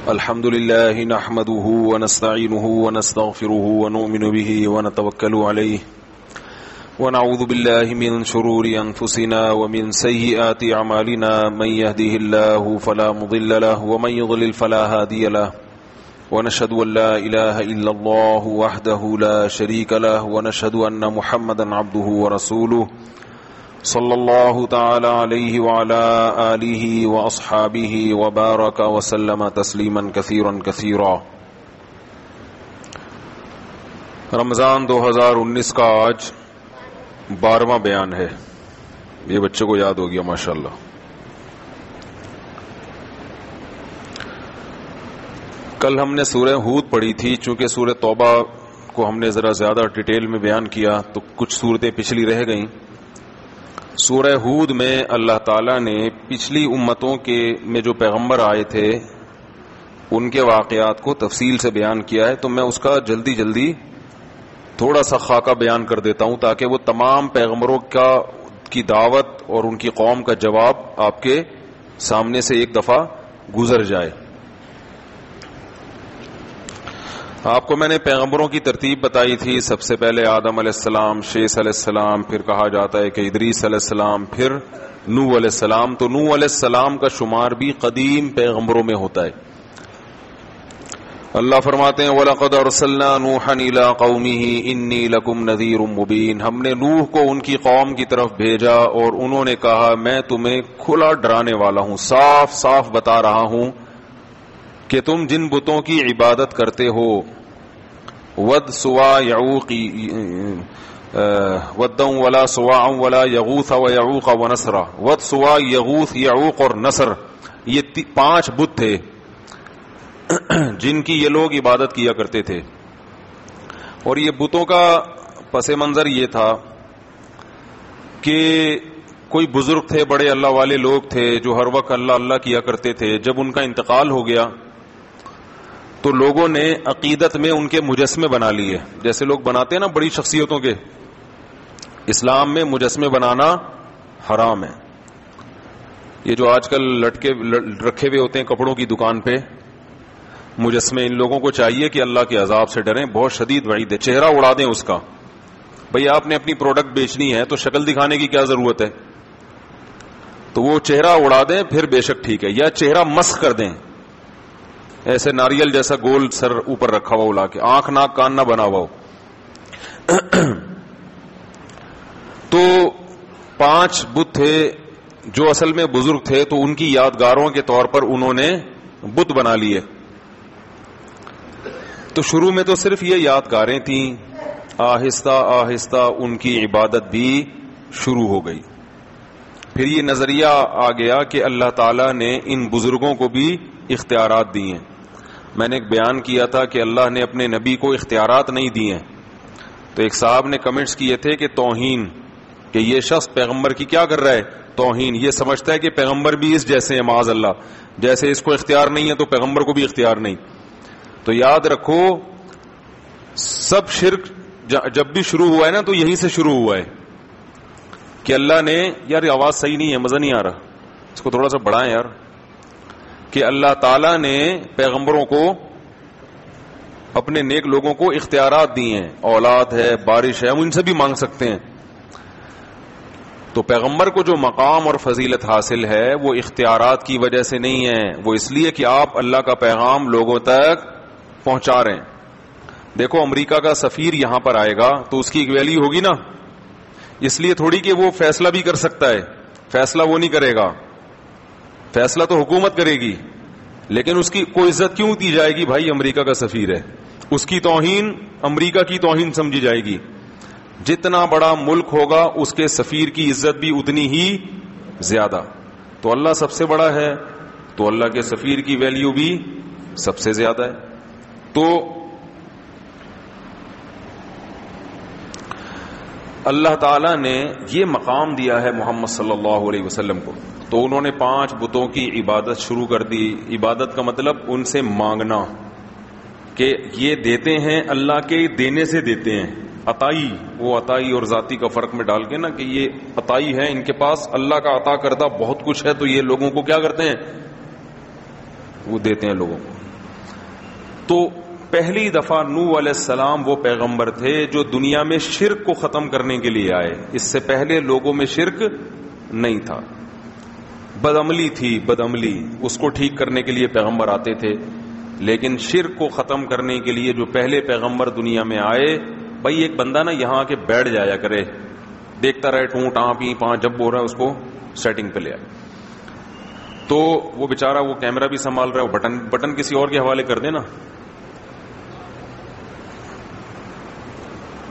الحمد لله نحمده ونستعينه ونستغفره ونؤمن به ونتوكل عليه ونعوذ بالله من شرور أنفسنا ومن سيئات أعمالنا من يهده الله فلا مضل له ومن يضلل فلا هادي له ونشهد أن لا إله إلا الله وحده لا شريك له ونشهد أن محمدا عبده ورسوله صلی اللہ تعالی علیہ وعلی آلہ واصحابہ وبارک وسلم تسلیما کثیرا کثیرا۔ رمضان 2019 کا آج 12واں بیان ہے۔ یہ بچے کو یاد ہو گیا ماشاءاللہ۔ کل ہم نے سورہ ہود پڑھی تھی، چونکہ سورہ توبہ کو ہم نے ذرا زیادہ ڈیٹیل میں بیان کیا تو کچھ صورتیں پچھلی رہ گئیں۔ سورہ ہود میں اللہ تعالیٰ نے پچھلی امتوں میں جو پیغمبر آئے تھے ان کے واقعات کو تفصیل سے بیان کیا ہے، تو میں اس کا جلدی تھوڑا سا خاکہ بیان کر دیتا ہوں تاکہ وہ تمام پیغمبروں کی دعوت اور ان کی قوم کا جواب آپ کے سامنے سے ایک دفعہ گزر جائے۔ آپ کو میں نے پیغمبروں کی ترتیب بتائی تھی، سب سے پہلے آدم علیہ السلام، شیث علیہ السلام، پھر کہا جاتا ہے کہ ادریس علیہ السلام، پھر نوح علیہ السلام۔ تو نوح علیہ السلام کا شمار بھی قدیم پیغمبروں میں ہوتا ہے۔ اللہ فرماتے ہیں وَلَقَدْ أَرْسَلْنَا نُوحًا إِلَىٰ قَوْمِهِ إِنِّي لَكُمْ نَذِيرٌ مُّبِينٌ۔ ہم نے نوح کو ان کی قوم کی طرف بھیجا اور انہوں نے کہا میں تمہیں کھلا ڈرانے والا ہوں، صاف بتا رہا ہوں کہ تم جن بتوں کی عبادت کرتے ہو، ود سوا یعوق ودًا ولا سواع ولا یغوث ویعوق ونسر، ود سوا یغوث یعوق اور نصر، یہ 5 بت تھے جن کی یہ لوگ عبادت کیا کرتے تھے۔ اور یہ بتوں کا پس منظر یہ تھا کہ کوئی بزرگ تھے، بڑے اللہ والے لوگ تھے جو ہر وقت اللہ اللہ کیا کرتے تھے۔ جب ان کا انتقال ہو گیا تو لوگوں نے عقیدت میں ان کے مجسمے بنا لیے، جیسے لوگ بناتے ہیں نا بڑی شخصیتوں کے۔ اسلام میں مجسمے بنانا حرام ہے۔ یہ جو آج کل رکھے ہوئے ہوتے ہیں کپڑوں کی دکان پہ مجسمے، ان لوگوں کو چاہیے کہ اللہ کے عذاب سے ڈریں، بہت شدید وعید ہے، چہرہ اڑا دیں اس کا۔ بھئی آپ نے اپنی پروڈکٹ بیچنی ہے تو شکل دکھانے کی کیا ضرورت ہے؟ تو وہ چہرہ اڑا دیں پھر بے شک ٹھیک ہے، یا چہرہ مسخ کر دیں، ایسے ناریل جیسا گول سر اوپر رکھا ہوا اڑا کے، آنکھ ناک کان نہ بنا ہوا ہو۔ تو 5 بت تھے جو اصل میں بزرگ تھے، تو ان کی یادگاروں کے طور پر انہوں نے بت بنا لیے۔ تو شروع میں تو صرف یہ یادگاریں تھیں، آہستہ آہستہ ان کی عبادت بھی شروع ہو گئی۔ پھر یہ نظریہ آ گیا کہ اللہ تعالیٰ نے ان بزرگوں کو بھی اختیارات دیے ہیں۔ میں نے ایک بیان کیا تھا کہ اللہ نے اپنے نبی کو اختیارات نہیں دیے ہیں، تو ایک صاحب نے کمنٹس کیے تھے کہ توہین، کہ یہ شخص پیغمبر کی کیا کر رہا ہے؟ توہین۔ یہ سمجھتا ہے کہ پیغمبر بھی اس جیسے ہیں، معاذ اللہ، جیسے اس کو اختیار نہیں ہے تو پیغمبر کو بھی اختیار نہیں۔ تو یاد رکھو سب شرک جب بھی شروع ہوا ہے نا تو یہیں سے شروع ہوا ہے کہ اللہ نے، یار یہ آواز صحیح نہیں ہے، مزہ نہیں آ رہا، اس کو تھوڑا سا بڑھائیں یار، کہ اللہ تعالیٰ نے پیغمبروں کو، اپنے نیک لوگوں کو اختیارات دی ہیں، اولاد ہے، بارش ہے، ہم ان سے بھی مانگ سکتے ہیں۔ تو پیغمبر کو جو مقام اور فضیلت حاصل ہے وہ اختیارات کی وجہ سے نہیں ہے، وہ اس لیے کہ آپ اللہ کا پیغام لوگوں تک پہنچا رہے ہیں۔ دیکھو امریکہ کا سفیر یہاں پر آئے گا تو اس کی ایک ویلیو ہوگی نا، اس لیے تھوڑی کہ وہ فیصلہ بھی کر سکتا ہے، فیصلہ وہ نہیں کرے گا، فیصلہ تو حکومت کرے گی، لیکن اس کی کوئی عزت کیوں دی جائے گی؟ بھائی امریکہ کا سفیر ہے، اس کی توہین امریکہ کی توہین سمجھی جائے گی۔ جتنا بڑا ملک ہوگا اس کے سفیر کی عزت بھی اتنی ہی زیادہ۔ تو اللہ سب سے بڑا ہے تو اللہ کے سفیر کی ویلیو بھی سب سے زیادہ ہے۔ تو اللہ تعالیٰ نے یہ مقام دیا ہے محمد صلی اللہ علیہ وسلم کو، تو انہوں نے 5 بتوں کی عبادت شروع کر دی۔ عبادت کا مطلب ان سے مانگنا، کہ یہ دیتے ہیں، اللہ کے دینے سے دیتے ہیں، عطائی، وہ عطائی اور ذاتی کا فرق میں ڈال کے نا کہ یہ عطائی ہے، ان کے پاس اللہ کا عطا کردہ بہت کچھ ہے، تو یہ لوگوں کو کیا کرتے ہیں؟ وہ دیتے ہیں لوگوں کو۔ تو پہلی دفعہ نوح علیہ السلام وہ پیغمبر تھے جو دنیا میں شرک کو ختم کرنے کے لیے آئے. اس سے پہلے لوگوں میں شرک نہیں تھا, بدعملی تھی, بدعملی, اس کو ٹھیک کرنے کے لیے پیغمبر آتے تھے. لیکن شرک کو ختم کرنے کے لیے جو پہلے پیغمبر دنیا میں آئے, بھائی ایک بندہ نا یہاں کے بیٹھ جایا کرے, دیکھتا رہے ٹوں ٹاں پی پاں, جب بول رہا ہے اس کو سیٹنگ پہ لے آئے. تو وہ بیچارہ وہ کیمرہ بھی سنبھال رہا ہے, وہ بٹن کسی اور کے حوالے کر دے نا,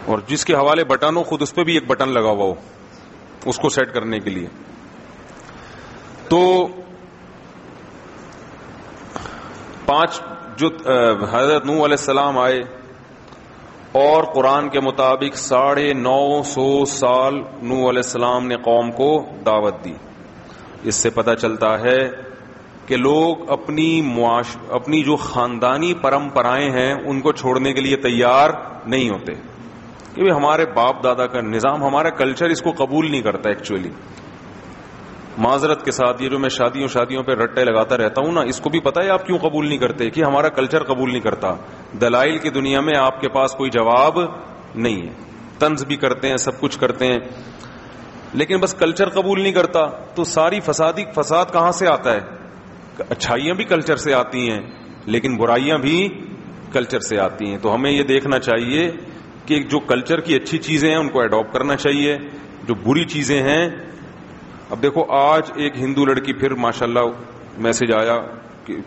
اور جس کے حوالے بٹن ہو خود اس پہ بھی ایک بٹن لگا ہوا ہو اس کو سیٹ کرنے کے لیے. تو 5 جو حضرت نوح علیہ السلام آئے اور قرآن کے مطابق 950 سال نوح علیہ السلام نے قوم کو دعوت دی. اس سے پتہ چلتا ہے کہ لوگ اپنی جو خاندانی پرمپرائیں ہیں ان کو چھوڑنے کے لیے تیار نہیں ہوتے. یہ ہمارے باپ دادا کا نظام, ہمارا کلچر اس کو قبول نہیں کرتا. ایکچولی معذرت کے ساتھ یہ جو میں شادیوں پہ رٹے لگاتا رہتا ہوں نا, اس کو بھی پتہ ہے آپ کیوں قبول نہیں کرتے, کہ ہمارا کلچر قبول نہیں کرتا. دلائل کی دنیا میں آپ کے پاس کوئی جواب نہیں ہے, طنز بھی کرتے ہیں, سب کچھ کرتے ہیں, لیکن بس کلچر قبول نہیں کرتا. تو ساری فساد کہاں سے آتا ہے؟ اچھائیاں بھی کلچر سے آتی ہیں لیکن برائیاں بھی کلچر سے آتی ہیں. تو ہمیں یہ دیکھنا چاہیے کہ جو کلچر کی اچھی چیزیں ہیں ان کو اڈاپٹ کرنا چاہیے, جو بری چیزیں ہیں. اب دیکھو آج ایک ہندو لڑکی, پھر ماشاءاللہ میسج آیا,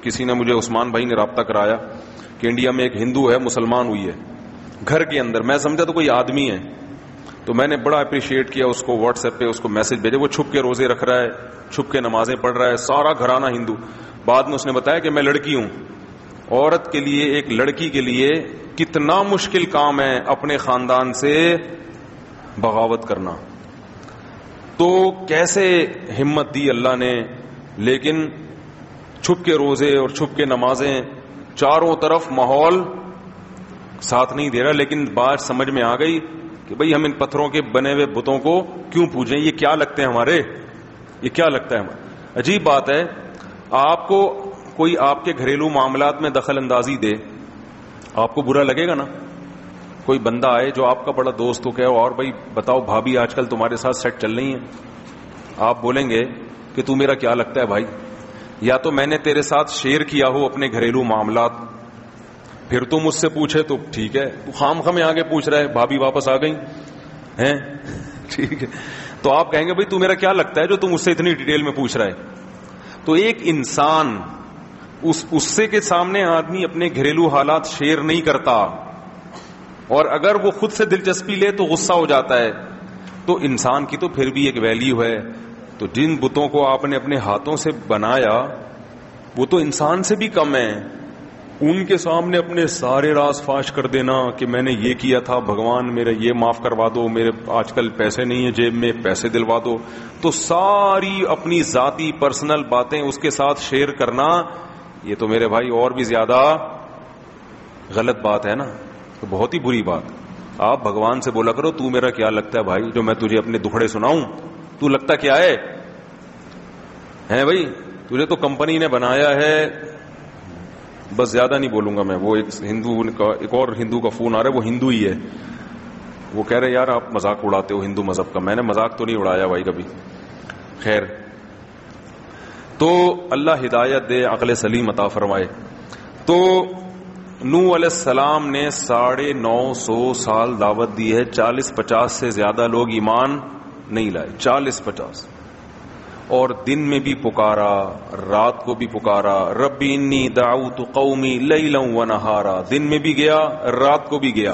کسی نے مجھے, عثمان بھائی نے رابطہ کرایا کہ انڈیا میں ایک ہندو ہے مسلمان ہوئی ہے گھر کے اندر. میں سمجھا تو کوئی آدمی ہے, تو میں نے بڑا اپریشیٹ کیا اس کو, واٹس ایپ پہ اس کو میسج بھیجے. وہ چھپ کے روزے رکھ رہا ہے, چھپ کے نمازیں پڑھ رہا ہے, سارا گھرانہ ہندو. بعد میں اس نے بتایا کہ میں لڑکی ہوں. عورت کے لیے, ایک لڑکی کے لیے کتنا مشکل کام ہے اپنے خاندان سے بغاوت کرنا. تو کیسے ہمت دی اللہ نے, لیکن چھپ کے روزے اور چھپ کے نمازیں, چاروں طرف ماحول ساتھ نہیں دے رہا. لیکن بات سمجھ میں آ گئی کہ بھئی ہم ان پتھروں کے بنے ہوئے بتوں کو کیوں پوجیں, یہ کیا لگتے ہیں ہمارے, یہ کیا لگتا ہے ہمارے. عجیب بات ہے, آپ کو کوئی آپ کے گھریلو معاملات میں دخل اندازی دے, آپ کو برا لگے گا نا. کوئی بندہ آئے جو آپ کا بڑا دوست ہو, کہ اور بھائی بتاؤ بھابھی آج کل تمہارے ساتھ سیٹ چل رہی ہیں, آپ بولیں گے کہ تو میرا کیا لگتا ہے بھائی, یا تو میں نے تیرے ساتھ شیئر کیا ہو اپنے گھریلو معاملات, پھر تو مجھ سے پوچھے تو ٹھیک ہے, تو خام خام آگے پوچھ رہا ہے بھابھی واپس آ گئی ہیں, ٹھیک ہے, تو آپ کہیں گے بھائی تو میرا کیا لگتا ہے جو تم مجھ سے اتنی ڈیٹیل میں پوچھ رہا ہے. تو ایک انسان اس سے کے سامنے آدمی اپنے گھریلو حالات شیئر نہیں کرتا, اور اگر وہ خود سے دلچسپی لے تو غصہ ہو جاتا ہے. تو انسان کی تو پھر بھی ایک ویلیو ہے. تو جن بتوں کو آپ نے اپنے ہاتھوں سے بنایا وہ تو انسان سے بھی کم ہے. ان کے سامنے اپنے سارے راز فاش کر دینا کہ میں نے یہ کیا تھا, بھگوان میرا یہ معاف کروا دو, میرے آج کل پیسے نہیں ہیں جیب میں, پیسے دلوا دو. تو ساری اپنی ذاتی پرسنل باتیں اس کے ساتھ شیئر کرنا, یہ تو میرے بھائی اور بھی زیادہ غلط بات ہے نا, تو بہت ہی بری بات. آپ بھگوان سے بولا کرو تو میرا کیا لگتا ہے بھائی, جو میں تجھے اپنے دکھڑے سناؤں, تو لگتا کیا ہے بھائی, تجھے تو کمپنی نے بنایا ہے. بس زیادہ نہیں بولوں گا میں. وہ ایک اور ہندو کا فون آ رہا ہے, وہ ہندو ہی ہے, وہ کہہ رہے یار آپ مذاق اڑاتے ہو ہندو مذہب کا. میں نے مذاق تو نہیں اڑایا بھائی کبھی. خیر, تو اللہ ہدایت دے, عقل سلیم عطا فرمائے. تو نوح علیہ السلام نے 950 سال دعوت دی ہے, 40-50 سے زیادہ لوگ ایمان نہیں لائے, 40-50. اور دن میں بھی پکارا, رات کو بھی پکارا, ربی انی دعوت قومی لیلا و نہارا. دن میں بھی گیا, رات کو بھی گیا.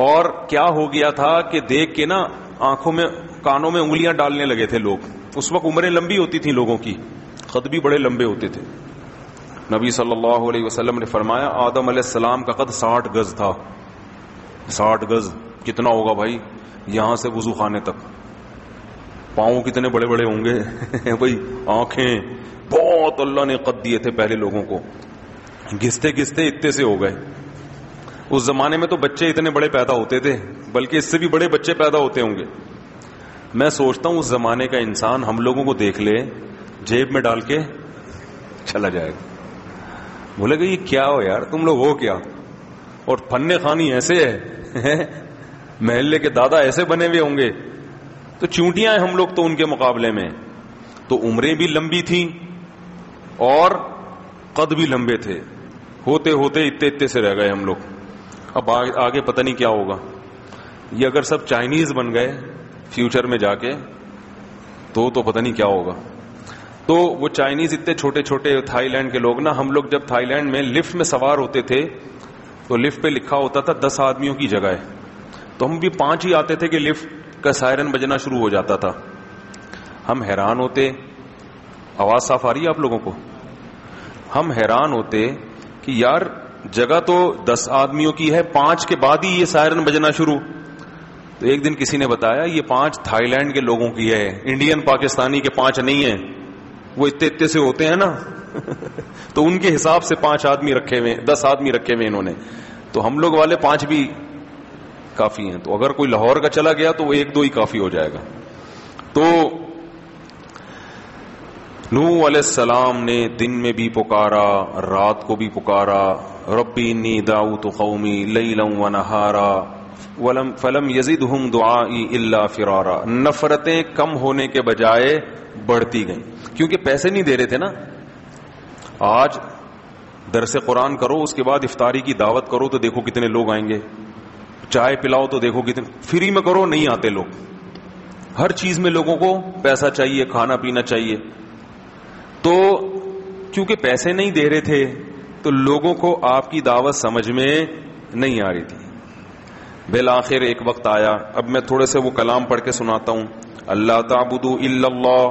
اور کیا ہو گیا تھا کہ دیکھ کے نا آنکھوں میں کانوں میں انگلیاں ڈالنے لگے تھے لوگ. اس وقت عمریں لمبی ہوتی تھیں لوگوں کی, قد بھی بڑے لمبے ہوتے تھے. نبی صلی اللہ علیہ وسلم نے فرمایا آدم علیہ السلام کا قد 60 گز تھا. 60 گز کتنا ہوگا بھائی, یہاں سے وضو خانے تک. پاؤں کتنے بڑے بڑے ہوں گے بھائی, آنکھیں بہت اللہ نے قد دیے تھے پہلے لوگوں کو. گھستے گھستے اتنے سے ہو گئے. اس زمانے میں تو بچے اتنے بڑے پیدا ہوتے تھے, بلکہ اس سے بھی بڑے بچے پیدا ہوتے ہوں گے. میں سوچتا ہوں اس زمانے کا انسان ہم لوگوں کو دیکھ لے, جیب میں ڈال کے چلا جائے گا. بولے کہ یہ کیا ہو یار تم لوگ ہو کیا, اور فن خوانی ایسے ہے, محلے کے دادا ایسے بنے ہوئے ہوں گے. تو چونٹیاں ہیں ہم لوگ تو ان کے مقابلے میں. تو عمریں بھی لمبی تھیں اور قد بھی لمبے تھے, ہوتے ہوتے اتنے سے رہ گئے ہم لوگ. اب آگے پتہ نہیں کیا ہوگا. یہ اگر سب چائنیز بن گئے فیوچر میں جا کے تو پتہ نہیں کیا ہوگا. تو وہ چائنیز اتنے چھوٹے چھوٹے, تھائی لینڈ کے لوگ نا, ہم لوگ جب تھائی لینڈ میں لفٹ میں سوار ہوتے تھے تو لفٹ پہ لکھا ہوتا تھا 10 آدمیوں کی جگہ ہے, تو ہم بھی 5 ہی آتے تھے کہ لفٹ کا سائرن بجنا شروع ہو جاتا تھا. ہم حیران ہوتے, آواز صاف آ رہی ہے آپ لوگوں کو؟ ہم حیران ہوتے کہ یار جگہ تو 10 آدمیوں کی ہے, 5 کے بعد ہی یہ سائرن بجنا شروع. تو ایک دن کسی نے بتایا یہ 5 تھائی لینڈ کے لوگوں کی ہے, انڈین پاکستانی کے 5 نہیں ہیں, وہ اتنے سے ہوتے ہیں نا تو ان کے حساب سے 5 آدمی رکھے ہوئے, 10 آدمی رکھے ہوئے انہوں نے. تو ہم لوگ والے 5 بھی کافی ہیں. تو اگر کوئی لاہور کا چلا گیا تو وہ 1-2 ہی کافی ہو جائے گا. تو نوح علیہ السلام نے دن میں بھی پکارا, رات کو بھی پکارا, ربی انی دعوت قومی لیلا ونہارا فلم یزدہم دعائی الا فرارا. نفرتیں کم ہونے کے بجائے بڑھتی گئیں, کیونکہ پیسے نہیں دے رہے تھے نا. آج درس قرآن کرو, اس کے بعد افطاری کی دعوت کرو تو دیکھو کتنے لوگ آئیں گے. چائے پلاؤ تو دیکھو کتنے, فری میں کرو نہیں آتے لوگ. ہر چیز میں لوگوں کو پیسہ چاہیے, کھانا پینا چاہیے. تو کیونکہ پیسے نہیں دے رہے تھے تو لوگوں کو آپ کی دعوت سمجھ میں نہیں آ رہی تھی. بالآخر ایک وقت آیا, اب میں تھوڑے سے وہ کلام پڑھ کے سناتا ہوں. اللہ تعبدوا الا اللہ.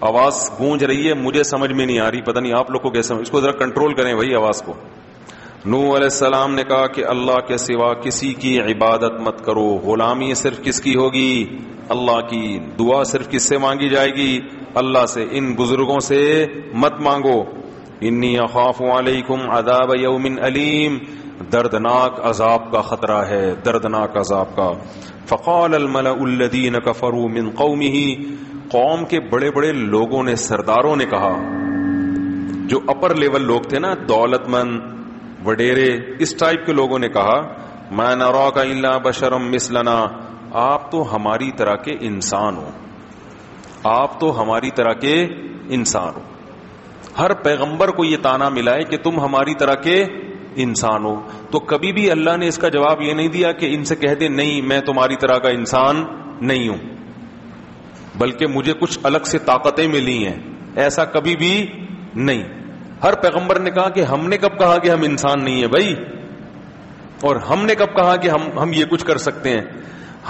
آواز گونج رہی ہے, مجھے سمجھ میں نہیں آ رہی, پتہ نہیں آپ لوگ کو کیسے, اس کو ذرا کنٹرول کریں بھائی آواز کو. نوح علیہ السلام نے کہا کہ اللہ کے سوا کسی کی عبادت مت کرو, غلامی صرف کس کی ہوگی؟ اللہ کی. دعا صرف کس سے مانگی جائے گی؟ اللہ سے. ان بزرگوں سے مت مانگو. انی اخاف علیکم عذاب یوم علیم. دردناک عذاب کا خطرہ ہے, دردناک عذاب کا. فقال الملأ الذین کفروا من قومہ. قوم کے بڑے بڑے لوگوں نے, سرداروں نے کہا, جو اپر لیول لوگ تھے نا, دولت مند وڈیرے, اس ٹائپ کے لوگوں نے کہا, ما نراک الا بشرا مثلنا. آپ تو ہماری طرح کے انسان ہو, آپ تو ہماری طرح کے انسان ہو. ہر پیغمبر کو یہ طعنہ ملا ہے کہ تم ہماری طرح کے انسان ہو. تو کبھی بھی اللہ نے اس کا جواب یہ نہیں دیا کہ ان سے کہہ دے نہیں میں تمہاری طرح کا انسان نہیں ہوں, بلکہ مجھے کچھ الگ سے طاقتیں ملی ہیں. ایسا کبھی بھی نہیں. ہر پیغمبر نے کہا کہ ہم نے کب کہا کہ ہم انسان نہیں ہیں بھائی, اور ہم نے کب کہا کہ ہم یہ کچھ کر سکتے ہیں.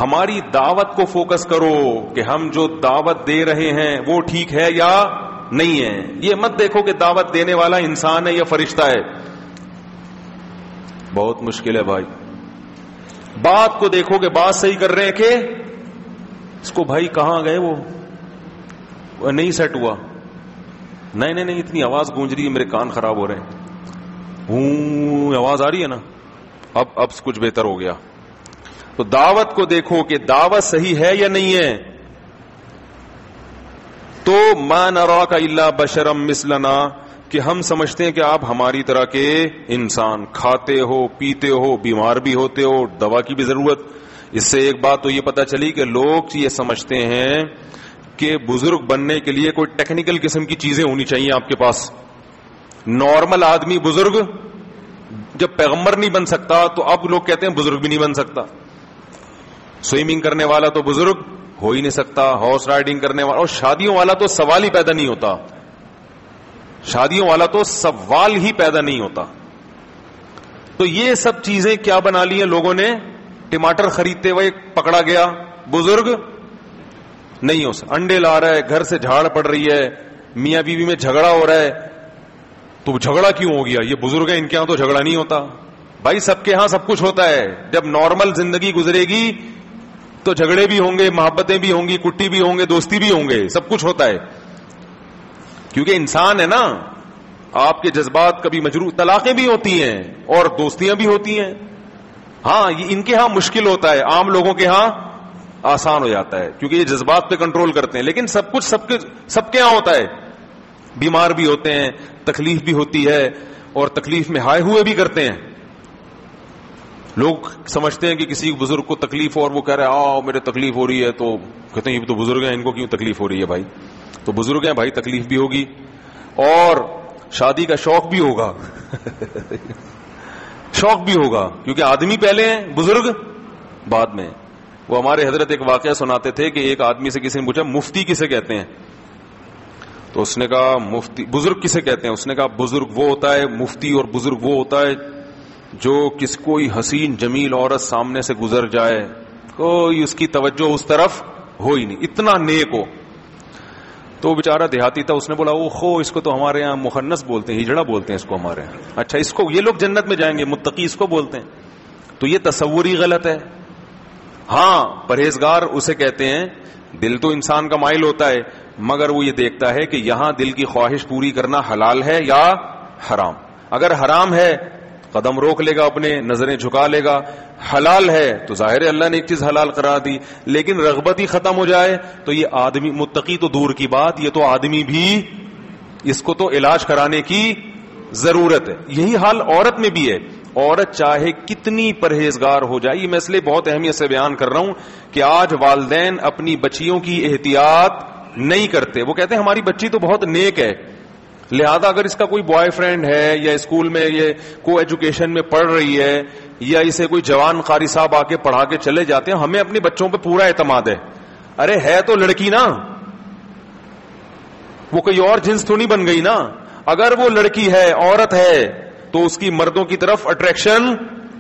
ہماری دعوت کو فوکس کرو کہ ہم جو دعوت دے رہے ہیں وہ ٹھیک ہے یا نہیں ہے. یہ مت دیکھو کہ دعوت دینے والا انسان ہے یا فرشتہ ہے. بہت مشکل ہے بھائی. بات کو دیکھو کہ بات صحیح کر رہے ہیں کہ اس کو بھائی کہاں گئے, وہ نہیں سیٹ ہوا. نہیں اتنی آواز گونج رہی ہے, میرے کان خراب ہو رہے ہیں. آواز آ رہی ہے نا, اب کچھ بہتر ہو گیا. تو دعوت کو دیکھو کہ دعوت صحیح ہے یا نہیں ہے. تو ما نراک الا بشرا مثلنا, کہ ہم سمجھتے ہیں کہ آپ ہماری طرح کے انسان, کھاتے ہو, پیتے ہو, بیمار بھی ہوتے ہو, دوا کی بھی ضرورت. اس سے ایک بات تو یہ پتا چلی کہ لوگ یہ سمجھتے ہیں کہ بزرگ بننے کے لیے کوئی ٹیکنیکل قسم کی چیزیں ہونی چاہیے آپ کے پاس. نارمل آدمی بزرگ جب پیغمبر نہیں بن سکتا تو اب لوگ کہتے ہیں بزرگ بھی نہیں بن سکتا. سوئمنگ کرنے والا تو بزرگ ہو ہی نہیں سکتا, ہارس رائڈنگ کرنے والا, اور شادیوں والا تو سوال ہی پیدا نہیں ہوتا. شادیوں والا تو سوال ہی پیدا نہیں ہوتا. تو یہ سب چیزیں کیا بنا لی ہیں لوگوں نے. ٹماٹر خریدتے ہوئے پکڑا گیا, بزرگ نہیں ہو سکتا. انڈے لا رہا ہے, گھر سے جھاڑ پڑ رہی ہے, میاں بیوی میں جھگڑا ہو رہا ہے, تو جھگڑا کیوں ہو گیا؟ یہ بزرگ ہیں, ان کے ہاں تو جھگڑا نہیں ہوتا. بھائی سب کے ہاں سب کچھ ہوتا ہے. جب نارمل زندگی گزرے گی تو جھگڑے بھی ہوں گے, محبتیں بھی ہوں گی, کٹی بھی ہوں گے, دوستی بھی ہوں گے, سب کچھ ہوتا ہے. کیونکہ انسان ہے نا, آپ کے جذبات کبھی مجروح, طلاقیں بھی ہوتی ہیں اور دوستیاں بھی ہوتی ہیں. ہاں یہ ان کے ہاں مشکل ہوتا ہے, عام لوگوں کے ہاں آسان ہو جاتا ہے کیونکہ یہ جذبات پہ کنٹرول کرتے ہیں. لیکن سب کچھ سب کے ہاں ہوتا ہے. بیمار بھی ہوتے ہیں, تکلیف بھی ہوتی ہے, اور تکلیف میں ہائے ہوئے بھی کرتے ہیں. لوگ سمجھتے ہیں کہ کسی بزرگ کو تکلیف ہو اور وہ کہہ رہے آؤ میرے تکلیف ہو رہی ہے, تو کہتے ہیں یہ تو بزرگ ہیں, ان کو کیوں تکلیف ہو رہی ہے بھائی؟ تو بزرگ ہیں بھائی, تکلیف بھی ہوگی اور شادی کا شوق بھی ہوگا شوق بھی ہوگا, کیونکہ آدمی پہلے ہیں, بزرگ بعد میں. وہ ہمارے حضرت ایک واقعہ سناتے تھے کہ ایک آدمی سے کسی نے پوچھا مفتی کسے کہتے ہیں؟ تو اس نے کہا مفتی. بزرگ کسے کہتے ہیں؟ اس نے کہا بزرگ وہ ہوتا ہے, مفتی اور بزرگ وہ ہوتا ہے جو کوئی حسین جمیل عورت سامنے سے گزر جائے, کوئی اس کی توجہ اس طرف ہو ہی نہیں, اتنا نیک ہو. تو وہ بیچارہ دیہاتی تھا, اس نے بولا اوہو اس کو تو ہمارے یہاں مخنث بولتے ہیں, ہجڑا بولتے ہیں اس کو ہمارے یہاں. اچھا, اس کو یہ لوگ جنت میں جائیں گے, متقی اس کو بولتے ہیں. تو یہ تصور ہی غلط ہے. ہاں پرہیزگار اسے کہتے ہیں, دل تو انسان کا مائل ہوتا ہے, مگر وہ یہ دیکھتا ہے کہ یہاں دل کی خواہش پوری کرنا حلال ہے یا حرام. اگر حرام ہے قدم روک لے گا, اپنے نظریں جھکا لے گا. حلال ہے تو ظاہر ہے اللہ نے ایک چیز حلال قرار دی, لیکن رغبت ہی ختم ہو جائے تو یہ آدمی, متقی تو دور کی بات, یہ تو آدمی بھی, اس کو تو علاج کرانے کی ضرورت ہے. یہی حال عورت میں بھی ہے. عورت چاہے کتنی پرہیزگار ہو جائے, یہ میں اس لیے بہت اہمیت سے بیان کر رہا ہوں کہ آج والدین اپنی بچیوں کی احتیاط نہیں کرتے. وہ کہتے ہیں ہماری بچی تو بہت نیک ہے, لہذا اگر اس کا کوئی بوائے فرینڈ ہے یا اسکول میں یہ کو ایجوکیشن میں پڑھ رہی ہے یا اسے کوئی جوان قاری صاحب آ کے پڑھا کے چلے جاتے ہیں, ہمیں اپنے بچوں پہ پورا اعتماد ہے. ارے ہے تو لڑکی نا, وہ کوئی اور جنس تو نہیں بن گئی نا. اگر وہ لڑکی ہے, عورت ہے, تو اس کی مردوں کی طرف اٹریکشن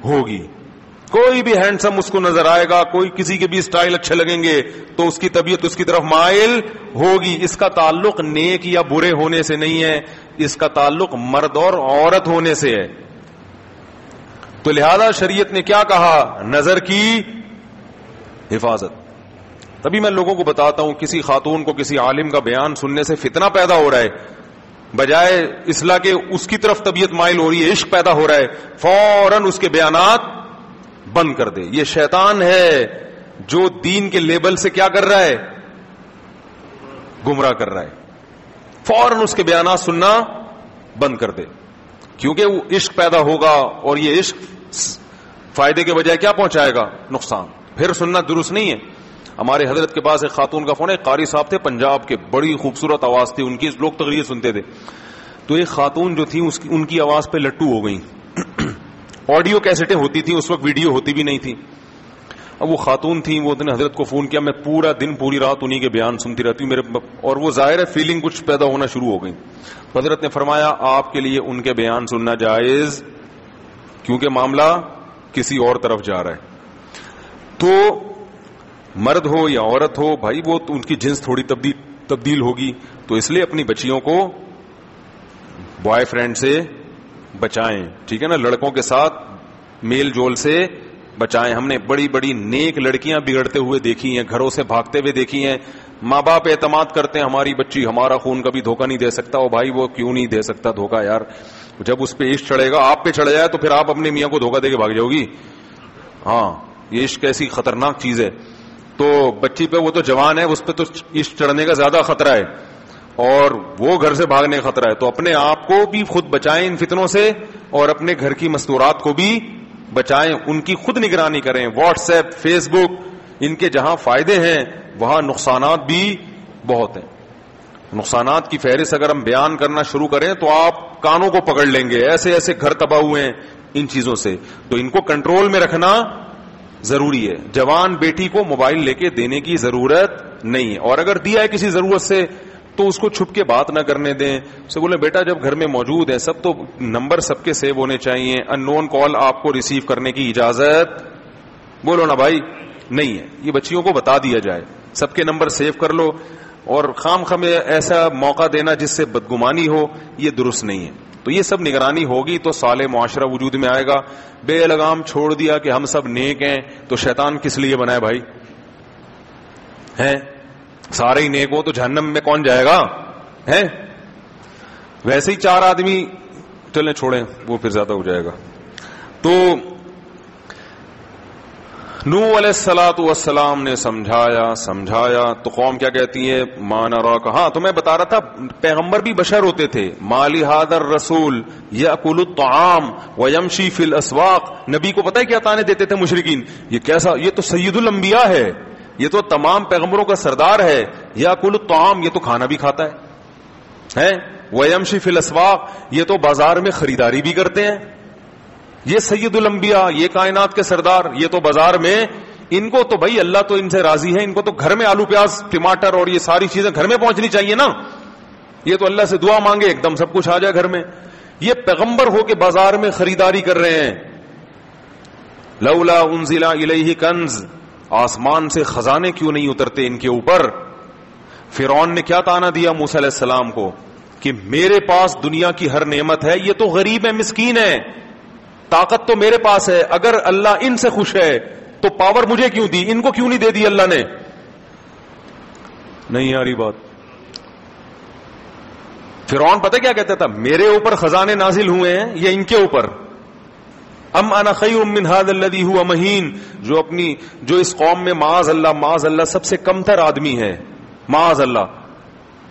ہوگی. کوئی بھی ہینڈسم اس کو نظر آئے گا, کوئی کسی کے بھی اسٹائل اچھے لگیں گے تو اس کی طبیعت اس کی طرف مائل ہوگی. اس کا تعلق نیک یا برے ہونے سے نہیں ہے, اس کا تعلق مرد اور عورت ہونے سے ہے. تو لہذا شریعت نے کیا کہا؟ نظر کی حفاظت. تبھی میں لوگوں کو بتاتا ہوں, کسی خاتون کو کسی عالم کا بیان سننے سے فتنہ پیدا ہو رہا ہے, بجائے اصلاح کے اس کی طرف طبیعت مائل ہو رہی ہے, عشق پیدا ہو رہا ہے, فوراً اس کے بیانات بند کر دے. یہ شیطان ہے جو دین کے لیبل سے کیا کر رہا ہے؟ گمراہ کر رہا ہے. فوراً اس کے بیانات سننا بند کر دے, کیونکہ وہ عشق پیدا ہوگا اور یہ عشق فائدے کے بجائے کیا پہنچائے گا؟ نقصان. پھر سننا درست نہیں ہے. ہمارے حضرت کے پاس ایک خاتون کا فون ہے, قاری صاحب تھے پنجاب کے, بڑی خوبصورت آواز تھی ان کی, لوگ تقریر سنتے تھے. تو ایک خاتون جو تھی ان کی آواز پہ لٹو ہو گئی. آڈیو کیسٹیں ہوتی تھیں اس وقت, ویڈیو ہوتی بھی نہیں تھی. اب وہ خاتون تھیں, وہ نے حضرت کو فون کیا, میں پورا دن پوری رات انہی کے بیان سنتی رہتی ہوں میرے, اور وہ ظاہر ہے فیلنگ کچھ پیدا ہونا شروع ہو گئی. حضرت نے فرمایا آپ کے لیے ان کے بیان سننا جائز, کیونکہ معاملہ کسی اور طرف جا رہا ہے. تو مرد ہو یا عورت ہو بھائی, وہ ان کی جنس تھوڑی تبدیل ہوگی, تو اس لیے اپنی بچیوں کو بوائے فرینڈ سے بچائیں, ٹھیک ہے نا, لڑکوں کے ساتھ میل جول سے بچائیں. ہم نے بڑی بڑی نیک لڑکیاں بگڑتے ہوئے دیکھی ہیں, گھروں سے بھاگتے ہوئے دیکھی ہیں. ماں باپ اعتماد کرتے ہیں ہماری بچی ہمارا خون کبھی دھوکہ نہیں دے سکتا. او بھائی وہ کیوں نہیں دے سکتا دھوکہ یار, جب اس پہ عشق چڑھے گا, آپ پہ چڑھ جائے تو پھر آپ اپنے میاں کو دھوکہ دے کے بھاگ جاؤ گی. ہاں یہ عشق ایسی خطرناک چیز ہے. تو بچی پہ, وہ تو جوان ہے, اس پہ تو عشق چڑھنے کا زیادہ خطرہ ہے اور وہ گھر سے بھاگنے کا خطرہ ہے. تو اپنے آپ کو بھی خود بچائیں ان فتنوں سے, اور اپنے گھر کی مستورات کو بھی بچائیں, ان کی خود نگرانی کریں. واٹس ایپ, فیس بک, ان کے جہاں فائدے ہیں وہاں نقصانات بھی بہت ہیں. نقصانات کی فہرست اگر ہم بیان کرنا شروع کریں تو آپ کانوں کو پکڑ لیں گے. ایسے ایسے گھر تباہ ہوئے ہیں ان چیزوں سے, تو ان کو کنٹرول میں رکھنا ضروری ہے. جوان بیٹی کو موبائل لے کے دینے کی ضرورت نہیں ہے, اور اگر دیا ہے کسی ضرورت سے تو اس کو چھپ کے بات نہ کرنے دیں. اسے بولے بیٹا جب گھر میں موجود ہے سب, تو نمبر سب کے سیو ہونے چاہیے. ان نون کال آپ کو ریسیو کرنے کی اجازت, بولو نا بھائی, نہیں ہے. یہ بچیوں کو بتا دیا جائے, سب کے نمبر سیو کر لو, اور خام خام ایسا موقع دینا جس سے بدگمانی ہو, یہ درست نہیں ہے. تو یہ سب نگرانی ہوگی تو صالح معاشرہ وجود میں آئے گا. بے لگام چھوڑ دیا کہ ہم سب نیک ہیں, تو شیطان کس لیے بنائے بھائی؟ ہیں سارے ہی نیک ہو تو جہنم میں کون جائے گا؟ ہیں ویسے ہی 4 آدمی, چلیں چھوڑیں وہ پھر زیادہ ہو جائے گا. تو نوح علیہ الصلوۃ والسلام نے سمجھایا تو قوم کیا کہتی ہے؟ ما نراک. ہاں تو میں بتا رہا تھا پیغمبر بھی بشر ہوتے تھے. ما لہذا الرسول یاکل الطعام ویمشی فی الاسواق. نبی کو پتہ ہے کیا تانے دیتے تھے مشرکین؟ یہ کیسا، یہ تو سید الانبیاء ہے، یہ تو تمام پیغمبروں کا سردار ہے. یاکل الطعام، یہ تو کھانا بھی کھاتا ہے. ویمشی فی الاسواق، یہ تو بازار میں خریداری بھی کرتے ہیں. یہ سید الانبیاء، یہ کائنات کے سردار، یہ تو بازار میں، ان کو تو بھائی اللہ تو ان سے راضی ہے، ان کو تو گھر میں آلو پیاز ٹماٹر اور یہ ساری چیزیں گھر میں پہنچنی چاہیے نا. یہ تو اللہ سے دعا مانگے ایک دم سب کچھ آ جائے گھر میں. یہ پیغمبر ہو کے بازار میں خریداری کر رہے ہیں. لولا انزل الیہ کنز، آسمان سے خزانے کیوں نہیں اترتے ان کے اوپر؟ فرعون نے کیا تانا دیا موسیٰ علیہ السلام کو کہ میرے پاس دنیا کی ہر نعمت ہے، یہ تو غریب ہے، مسکین ہے، طاقت تو میرے پاس ہے، اگر اللہ ان سے خوش ہے تو پاور مجھے کیوں دی، ان کو کیوں نہیں دے دی اللہ نے؟ نہیں آ رہی بات. فرعون پتہ کیا کہتا تھا؟ میرے اوپر خزانے نازل ہوئے ہیں یا ان کے اوپر؟ ام انا خیر من هذا الذي هو مہین. جو اس قوم میں معاذ اللہ سب سے کم تر آدمی ہے، معاذ اللہ،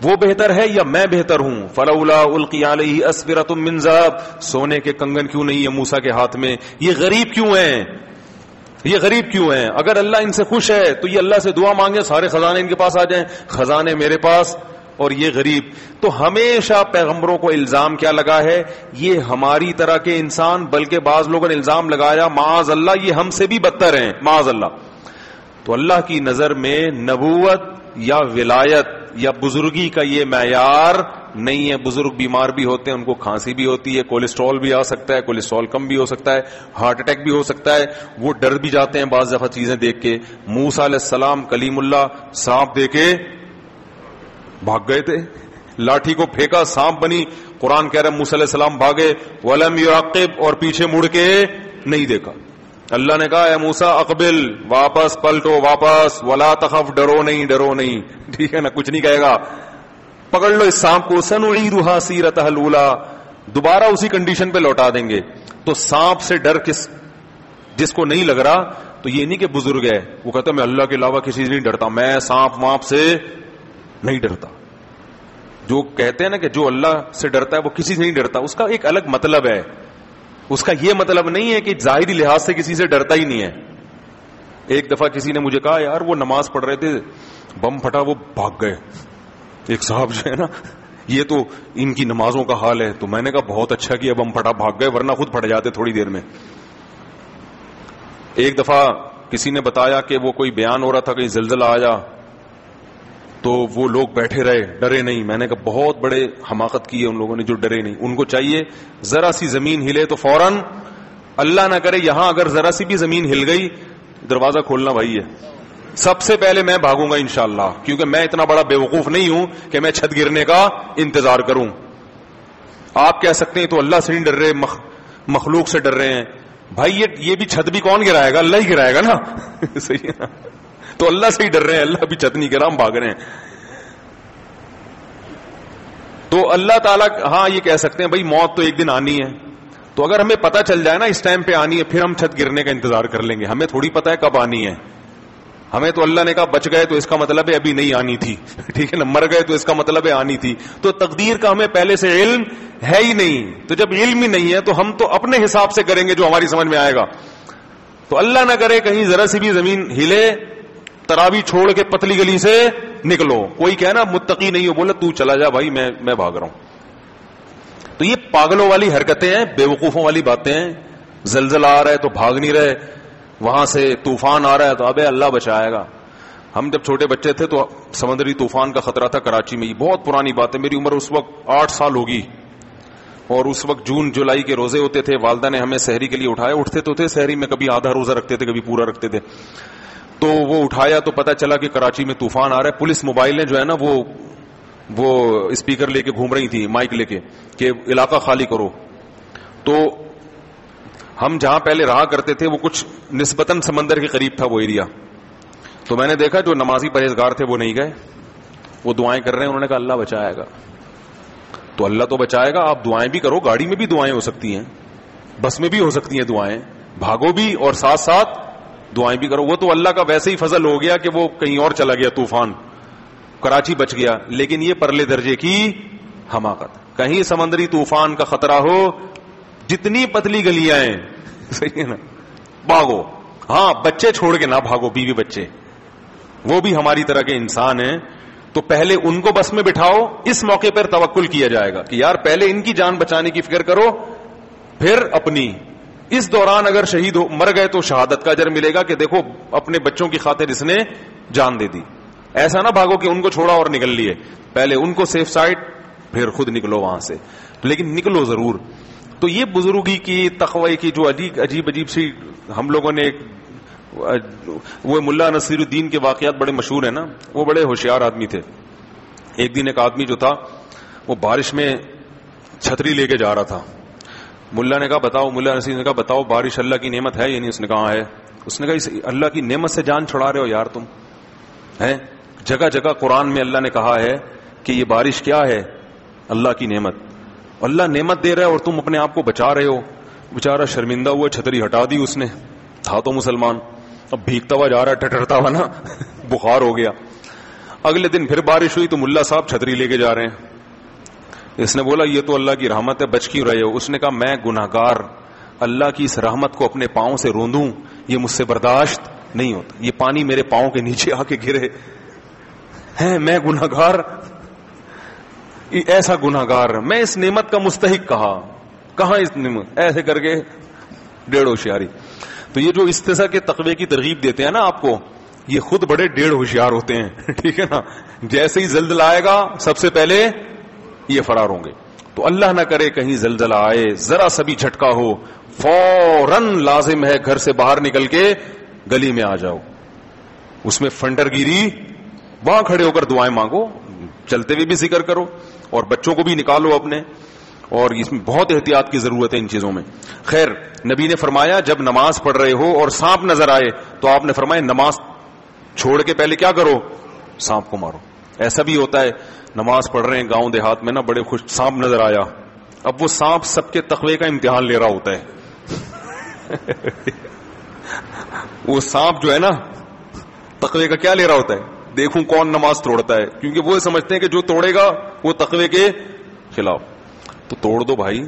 وہ بہتر ہے یا میں بہتر ہوں؟ فلولا القی علیہ اسورۃ من ذهب، سونے کے کنگن کیوں نہیں ہے موسیٰ کے ہاتھ میں؟ یہ غریب کیوں ہیں؟ یہ غریب کیوں ہیں؟ اگر اللہ ان سے خوش ہے تو یہ اللہ سے دعا مانگے سارے خزانے ان کے پاس آ جائیں، خزانے میرے پاس اور یہ غریب. تو ہمیشہ پیغمبروں کو الزام کیا لگا ہے؟ یہ ہماری طرح کے انسان، بلکہ بعض لوگوں نے الزام لگایا معاذ اللہ یہ ہم سے بھی بدتر ہیں، معاذ اللہ. تو اللہ کی نظر میں نبوت یا ولایت یا بزرگی کا یہ معیار نہیں ہے. بزرگ بیمار بھی ہوتے ہیں، ان کو کھانسی بھی ہوتی ہے، کولیسٹرول بھی آ سکتا ہے، کولیسٹرول کم بھی ہو سکتا ہے، ہارٹ اٹیک بھی ہو سکتا ہے، وہ ڈر بھی جاتے ہیں بعض دفعہ چیزیں دیکھ کے. موسیٰ علیہ السلام کلیم اللہ سانپ دے کے بھاگ گئے تھے، لاٹھی کو پھینکا سانپ بنی. قرآن کہہ رہا ہے موسیٰ علیہ السلام بھاگے، ولم یعقب، اور پیچھے مڑ کے نہیں دیکھا. اللہ نے کہا اے موسیٰ اقبل، واپس پلٹو، واپس، ولا تخف، ڈرو نہیں. ٹھیک ہے نا، کچھ نہیں کہے گا، پکڑ لو اس سانپ کو، سنعیدھا سیرتھا الاولی، دوبارہ اسی کنڈیشن پہ لوٹا دیں گے. تو سانپ سے ڈر جس کو نہیں لگ رہا تو یہ نہیں کہ بزرگ ہے، وہ کہتا میں اللہ کے علاوہ کسی سے نہیں ڈرتا، میں سانپ وانپ سے نہیں ڈرتا. جو کہتے ہیں نا کہ جو اللہ سے ڈرتا ہے وہ کسی سے نہیں ڈرتا، اس کا ایک الگ مطلب ہے. اس کا یہ مطلب نہیں ہے کہ ظاہری لحاظ سے کسی سے ڈرتا ہی نہیں ہے. ایک دفعہ کسی نے مجھے کہا یار وہ نماز پڑھ رہے تھے، بم پھٹا، وہ بھاگ گئے. ایک صاحب جو ہے نا، یہ تو ان کی نمازوں کا حال ہے. تو میں نے کہا بہت اچھا کیا بم پھٹا، بھاگ گئے، ورنہ خود پھٹ جاتے تھوڑی دیر میں. ایک دفعہ کسی نے بتایا کہ وہ کوئی بیان ہو رہا تھا، کہیں زلزلہ آیا تو وہ لوگ بیٹھے رہے، ڈرے نہیں. میں نے کہا بہت بڑے حماقت کی ہے ان لوگوں نے جو ڈرے نہیں. ان کو چاہیے ذرا سی زمین ہلے تو فوراً، اللہ نہ کرے یہاں اگر ذرا سی بھی زمین ہل گئی، دروازہ کھولنا بھائی ہے، سب سے پہلے میں بھاگوں گا انشاءاللہ، کیونکہ میں اتنا بڑا بے وقوف نہیں ہوں کہ میں چھت گرنے کا انتظار کروں. آپ کہہ سکتے ہیں تو اللہ سے نہیں ڈر رہے، مخلوق سے ڈر رہے ہیں. بھائی یہ بھی چھت بھی کون گرائے گا؟ اللہ ہی گرائے گا نا. صحیح ہے نا؟ تو اللہ سے ہی ڈر رہے ہیں، اللہ بھی چھت نہیں گرا، ہم بھاگ رہے ہیں. تو اللہ تعالیٰ ہاں یہ کہہ سکتے ہیں بھائی موت تو ایک دن آنی ہے، تو اگر ہمیں پتہ چل جائے نا اس ٹائم پہ آنی ہے، پھر ہم چھت گرنے کا انتظار کر لیں گے. ہمیں تھوڑی پتہ ہے کب آنی ہے. ہمیں تو اللہ نے کہا بچ گئے تو اس کا مطلب ہے ابھی نہیں آنی تھی. ٹھیک ہے نا، مر گئے تو اس کا مطلب ہے آنی تھی. تو تقدیر کا ہمیں پہلے سے علم ہے ہی نہیں. تو جب علم ہی نہیں ہے تو ہم تو اپنے حساب سے کریں گے جو ہماری سمجھ میں آئے گا. تو اللہ نہ کرے کہیں ذرا سی بھی زمین ہلے، تراوی چھوڑ کے پتلی گلی سے نکلو، کوئی کہنا متقی نہیں ہو، بولے تو چلا جا بھائی میں بھاگ رہا ہوں. تو یہ پاگلوں والی حرکتیں ہیں، بے وقوفوں والی باتیں ہیں. زلزلہ آ رہا ہے تو بھاگ نہیں رہے، وہاں سے طوفان آ رہا ہے تو ابے اللہ بچائے گا. ہم جب چھوٹے بچے تھے تو سمندری طوفان کا خطرہ تھا کراچی میں. یہ بہت پرانی بات ہے، میری عمر اس وقت 8 سال ہوگی، اور اس وقت جون جولائی کے روزے ہوتے تھے. والدہ نے ہمیں سحری کے لیے اٹھایا، اٹھتے تو تھے سحری میں، کبھی آدھا روزہ رکھتے تھے کبھی پورا رکھتے تھے. تو وہ اٹھایا تو پتہ چلا کہ کراچی میں طوفان آ رہا ہے. پولیس موبائلیں جو ہے نا وہ اسپیکر لے کے گھوم رہی تھی، مائک لے کے کہ علاقہ خالی کرو. تو ہم جہاں پہلے رہا کرتے تھے وہ کچھ نسبتاً سمندر کے قریب تھا وہ ایریا. تو میں نے دیکھا جو نمازی پرہیزگار تھے وہ نہیں گئے، وہ دعائیں کر رہے ہیں. انہوں نے کہا اللہ بچائے گا. تو اللہ تو بچائے گا، آپ دعائیں بھی کرو. گاڑی میں بھی دعائیں ہو سکتی ہیں، بس میں بھی ہو سکتی ہیں دعائیں، بھاگو بھی اور ساتھ ساتھ دعائیں بھی کرو. وہ تو اللہ کا ویسے ہی فضل ہو گیا کہ وہ کہیں اور چلا گیا طوفان, کراچی بچ گیا, لیکن یہ پرلے درجے کی حماقت. کہیں سمندری طوفان کا خطرہ ہو, جتنی پتلی گلیاں ہیں, صحیح ہے نا, بھاگو. ہاں بچے چھوڑ کے نہ بھاگو, بیوی بچے, وہ بھی ہماری طرح کے انسان ہیں, تو پہلے ان کو بس میں بٹھاؤ. اس موقع پر توکل کیا جائے گا کہ یار پہلے ان کی جان بچانے کی فکر کرو, پھر اپنی. اس دوران اگر شہید ہو مر گئے تو شہادت کا اجر ملے گا کہ دیکھو اپنے بچوں کی خاطر اس نے جان دے دی. ایسا نہ بھاگو کہ ان کو چھوڑا اور نکل لیے, پہلے ان کو سیف سائڈ, پھر خود نکلو وہاں سے, لیکن نکلو ضرور. تو یہ بزرگی کی, تقوی کی جو عجیب عجیب سی ہم لوگوں نے, وہ ملا نصیر الدین کے واقعات بڑے مشہور ہیں نا, وہ بڑے ہوشیار آدمی تھے. ایک دن ایک آدمی جو تھا وہ بارش میں چھتری لے کے جا رہا تھا. ملا نے کہا بتاؤ, ملا نصیر نے کہا بتاؤ بارش اللہ کی نعمت ہے یا نہیں؟ اس نے کہا ہے. اس نے کہا اس اللہ کی نعمت سے جان چھڑا رہے ہو یار تم ہیں. جگہ جگہ قرآن میں اللہ نے کہا ہے کہ یہ بارش کیا ہے, اللہ کی نعمت. اللہ نعمت دے رہا ہے اور تم اپنے آپ کو بچا رہے ہو. بیچارہ شرمندہ ہوا, چھتری ہٹا دی اس نے, تھا تو مسلمان, اب بھیگتا ہوا جا رہا ہے, ٹٹرتا ہوا نا, بخار ہو گیا. اگلے دن پھر بارش ہوئی تو ملا صاحب چھتری لے کے جا رہے ہیں. اس نے بولا یہ تو اللہ کی رحمت ہے, بچ کیوں رہے ہو؟ اس نے کہا میں گناہگار, اللہ کی اس رحمت کو اپنے پاؤں سے روندوں یہ مجھ سے برداشت نہیں ہوتا. یہ پانی میرے پاؤں کے نیچے آ کے گرے ہیں, میں گناہگار, ایسا گناہگار, میں اس نعمت کا مستحق کہاں اس نعمت, ایسے کر کے ڈیڑھ ہوشیاری. تو یہ جو استثاء کے تقوی کی ترغیب دیتے ہیں نا آپ کو, یہ خود بڑے ڈیڑھ ہوشیار ہوتے ہیں, ٹھیک ہے نا. جیسے ہی زلزلہ آئے گا سب سے پہلے یہ فرار ہوں گے. تو اللہ نہ کرے کہیں زلزلہ آئے, ذرا سا بھی جھٹکا ہو, فوراً لازم ہے گھر سے باہر نکل کے گلی میں آ جاؤ. اس میں فنڈر گیری, وہاں کھڑے ہو کر دعائیں مانگو, چلتے ہوئے بھی ذکر کرو, اور بچوں کو بھی نکالو اپنے, اور اس میں بہت احتیاط کی ضرورت ہے ان چیزوں میں. خیر, نبی نے فرمایا جب نماز پڑھ رہے ہو اور سانپ نظر آئے تو آپ نے فرمایا نماز چھوڑ کے پہلے کیا کرو, سانپ کو مارو. ایسا بھی ہوتا ہے نماز پڑھ رہے ہیں گاؤں دیہات میں نا, بڑے خوش سانپ نظر آیا, اب وہ سانپ سب کے تقوی کا امتحان لے رہا ہوتا ہے. وہ سانپ جو ہے نا تقوی کا کیا لے رہا ہوتا ہے, دیکھوں کون نماز توڑتا ہے, کیونکہ وہ سمجھتے ہیں کہ جو توڑے گا وہ تقوی کے خلاف. تو توڑ دو بھائی.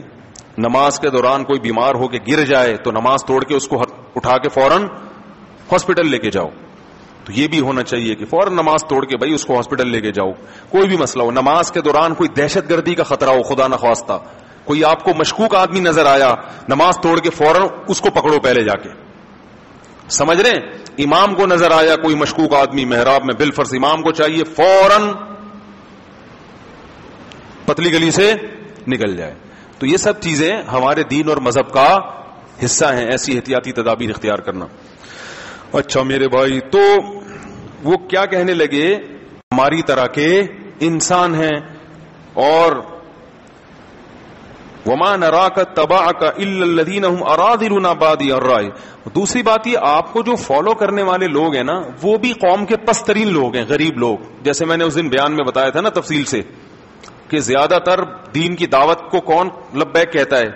نماز کے دوران کوئی بیمار ہو کے گر جائے تو نماز توڑ کے اس کو اٹھا کے فوراً ہاسپٹل لے کے جاؤ. تو یہ بھی ہونا چاہیے کہ فوراً نماز توڑ کے بھائی اس کو ہاسپٹل لے کے جاؤ. کوئی بھی مسئلہ ہو, نماز کے دوران کوئی دہشت گردی کا خطرہ ہو, خدا نخواستہ کوئی آپ کو مشکوک آدمی نظر آیا, نماز توڑ کے فوراً اس کو پکڑو پہلے جا کے. سمجھ رہے ہیں, امام کو نظر آیا کوئی مشکوک آدمی محراب میں, بالفرض امام کو چاہیے فوراً پتلی گلی سے نکل جائے. تو یہ سب چیزیں ہمارے دین اور مذہب کا حصہ ہیں, ایسی احتیاطی تدابیر اختیار کرنا. اچھا میرے بھائی, تو وہ کیا کہنے لگے, ہماری طرح کے انسان ہیں, اور وما نراک تبعک الا الذین هم اراذلنا بادی الرائے. دوسری بات یہ, آپ کو جو فالو کرنے والے لوگ ہیں نا وہ بھی قوم کے پست ترین لوگ ہیں, غریب لوگ. جیسے میں نے اس دن بیان میں بتایا تھا نا تفصیل سے کہ زیادہ تر دین کی دعوت کو کون لبیک کہتا ہے,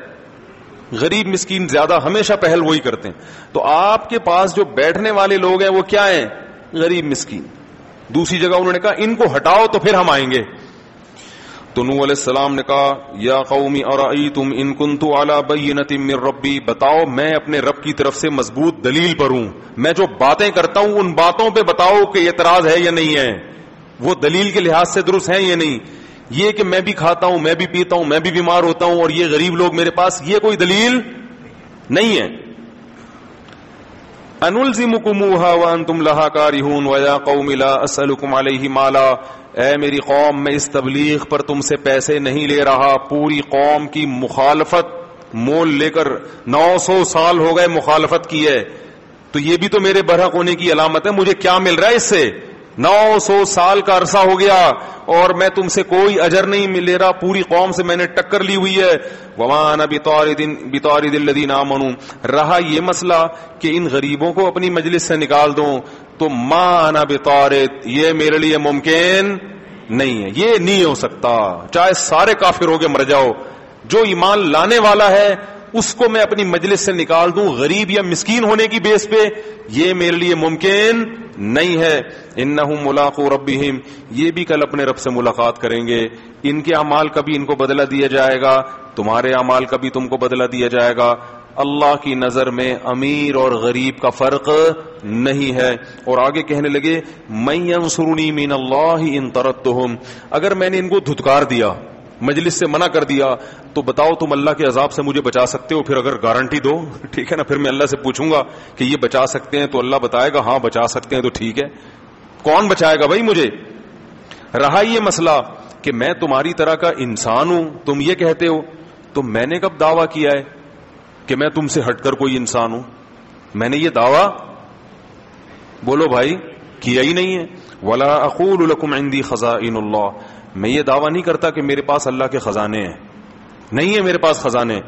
غریب مسکین زیادہ ہمیشہ پہل وہی کرتے ہیں. تو آپ کے پاس جو بیٹھنے والے لوگ ہیں وہ کیا ہیں, غریب مسکین. دوسری جگہ انہوں نے کہا ان کو ہٹاؤ تو پھر ہم آئیں گے. تو نوح علیہ السلام نے کہا یا قومی ارأیتم ان کنت علی بینۃ من ربی, بتاؤ میں اپنے رب کی طرف سے مضبوط دلیل پر ہوں, میں جو باتیں کرتا ہوں ان باتوں پہ بتاؤ کہ اعتراض ہے یا نہیں ہے, وہ دلیل کے لحاظ سے درست ہیں یا نہیں. یہ کہ میں بھی کھاتا ہوں, میں بھی پیتا ہوں, میں بھی بیمار ہوتا ہوں اور یہ غریب لوگ میرے پاس, یہ کوئی دلیل نہیں ہے. انلزمکموہا وانتم لہا کارہون ویا قوم لا اسألکم علیہ مالا, اے میری قوم میں اس تبلیغ پر تم سے پیسے نہیں لے رہا. پوری قوم کی مخالفت مول لے کر 900 سال ہو گئے مخالفت کی ہے, تو یہ بھی تو میرے برحق ہونے کی علامت ہے. مجھے کیا مل رہا ہے اس سے, 900 سال کا عرصہ ہو گیا اور میں تم سے کوئی اجر نہیں مل رہا, پوری قوم سے میں نے ٹکر لی ہوئی ہے. وما انا بطارد الذین آمنوا, رہا یہ مسئلہ کہ ان غریبوں کو اپنی مجلس سے نکال دوں, تو ما انا بطارد, یہ میرے لیے ممکن نہیں ہے, یہ نہیں ہو سکتا. چاہے سارے کافر ہو کے مر جاؤ, جو ایمان لانے والا ہے اس کو میں اپنی مجلس سے نکال دوں غریب یا مسکین ہونے کی بیس پہ، یہ میرے لیے ممکن نہیں ہے. انہم ملاقو ربہم، یہ بھی کل اپنے رب سے ملاقات کریں گے. ان کے اعمال کا بھی ان کو بدلہ دیا جائے گا، تمہارے اعمال کا بھی تم کو بدلہ دیا جائے گا. اللہ کی نظر میں امیر اور غریب کا فرق نہیں ہے. اور آگے کہنے لگے من ینصرنی من اللہ ان طردتہم، اگر میں نے ان کو دھتکار دیا، مجلس سے منع کر دیا، تو بتاؤ تم اللہ کے عذاب سے مجھے بچا سکتے ہو؟ پھر اگر گارنٹی دو، ٹھیک ہے نا، پھر میں اللہ سے پوچھوں گا کہ یہ بچا سکتے ہیں، تو اللہ بتائے گا ہاں بچا سکتے ہیں، تو ٹھیک ہے. کون بچائے گا بھائی مجھے؟ رہا یہ مسئلہ کہ میں تمہاری طرح کا انسان ہوں، تم یہ کہتے ہو، تو میں نے کب دعویٰ کیا ہے کہ میں تم سے ہٹ کر کوئی انسان ہوں؟ میں نے یہ دعویٰ، بولو بھائی، کیا ہی نہیں ہے. ولا اقول لکم عندی خزائن اللہ، میں یہ دعویٰ نہیں کرتا کہ میرے پاس اللہ کے خزانے ہیں، نہیں ہے میرے پاس خزانے.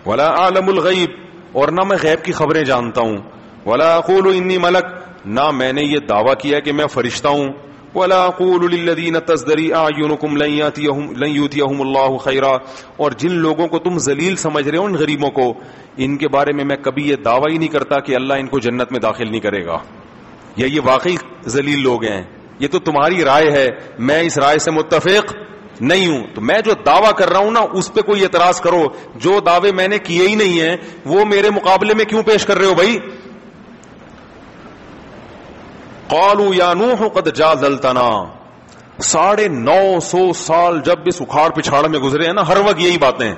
ولا اعلم الغیب، اور نہ میں غیب کی خبریں جانتا ہوں. ولا اقول انی ملک، نہ میں نے یہ دعویٰ کیا کہ میں فرشتہ ہوں. ولا اقول للذین تزدری اعینکم لن یؤتیہم اللہ خیرا، اور جن لوگوں کو تم ذلیل سمجھ رہے ہو، ان غریبوں کو، ان کے بارے میں میں کبھی یہ دعویٰ ہی نہیں کرتا کہ اللہ ان کو جنت میں داخل نہیں کرے گا، یا یہ واقعی ذلیل لوگ ہیں. یہ تو تمہاری رائے ہے، میں اس رائے سے متفق نہیں ہوں. تو میں جو دعویٰ کر رہا ہوں نا، اس پہ کوئی اعتراض کرو. جو دعوے میں نے کیے ہی نہیں ہیں وہ میرے مقابلے میں کیوں پیش کر رہے ہو بھائی؟ قالوا یا نوح قد جادلتنا، 950 سال جب اس اکھاڑ پچھاڑ میں گزرے ہیں نا، ہر وقت یہی باتیں،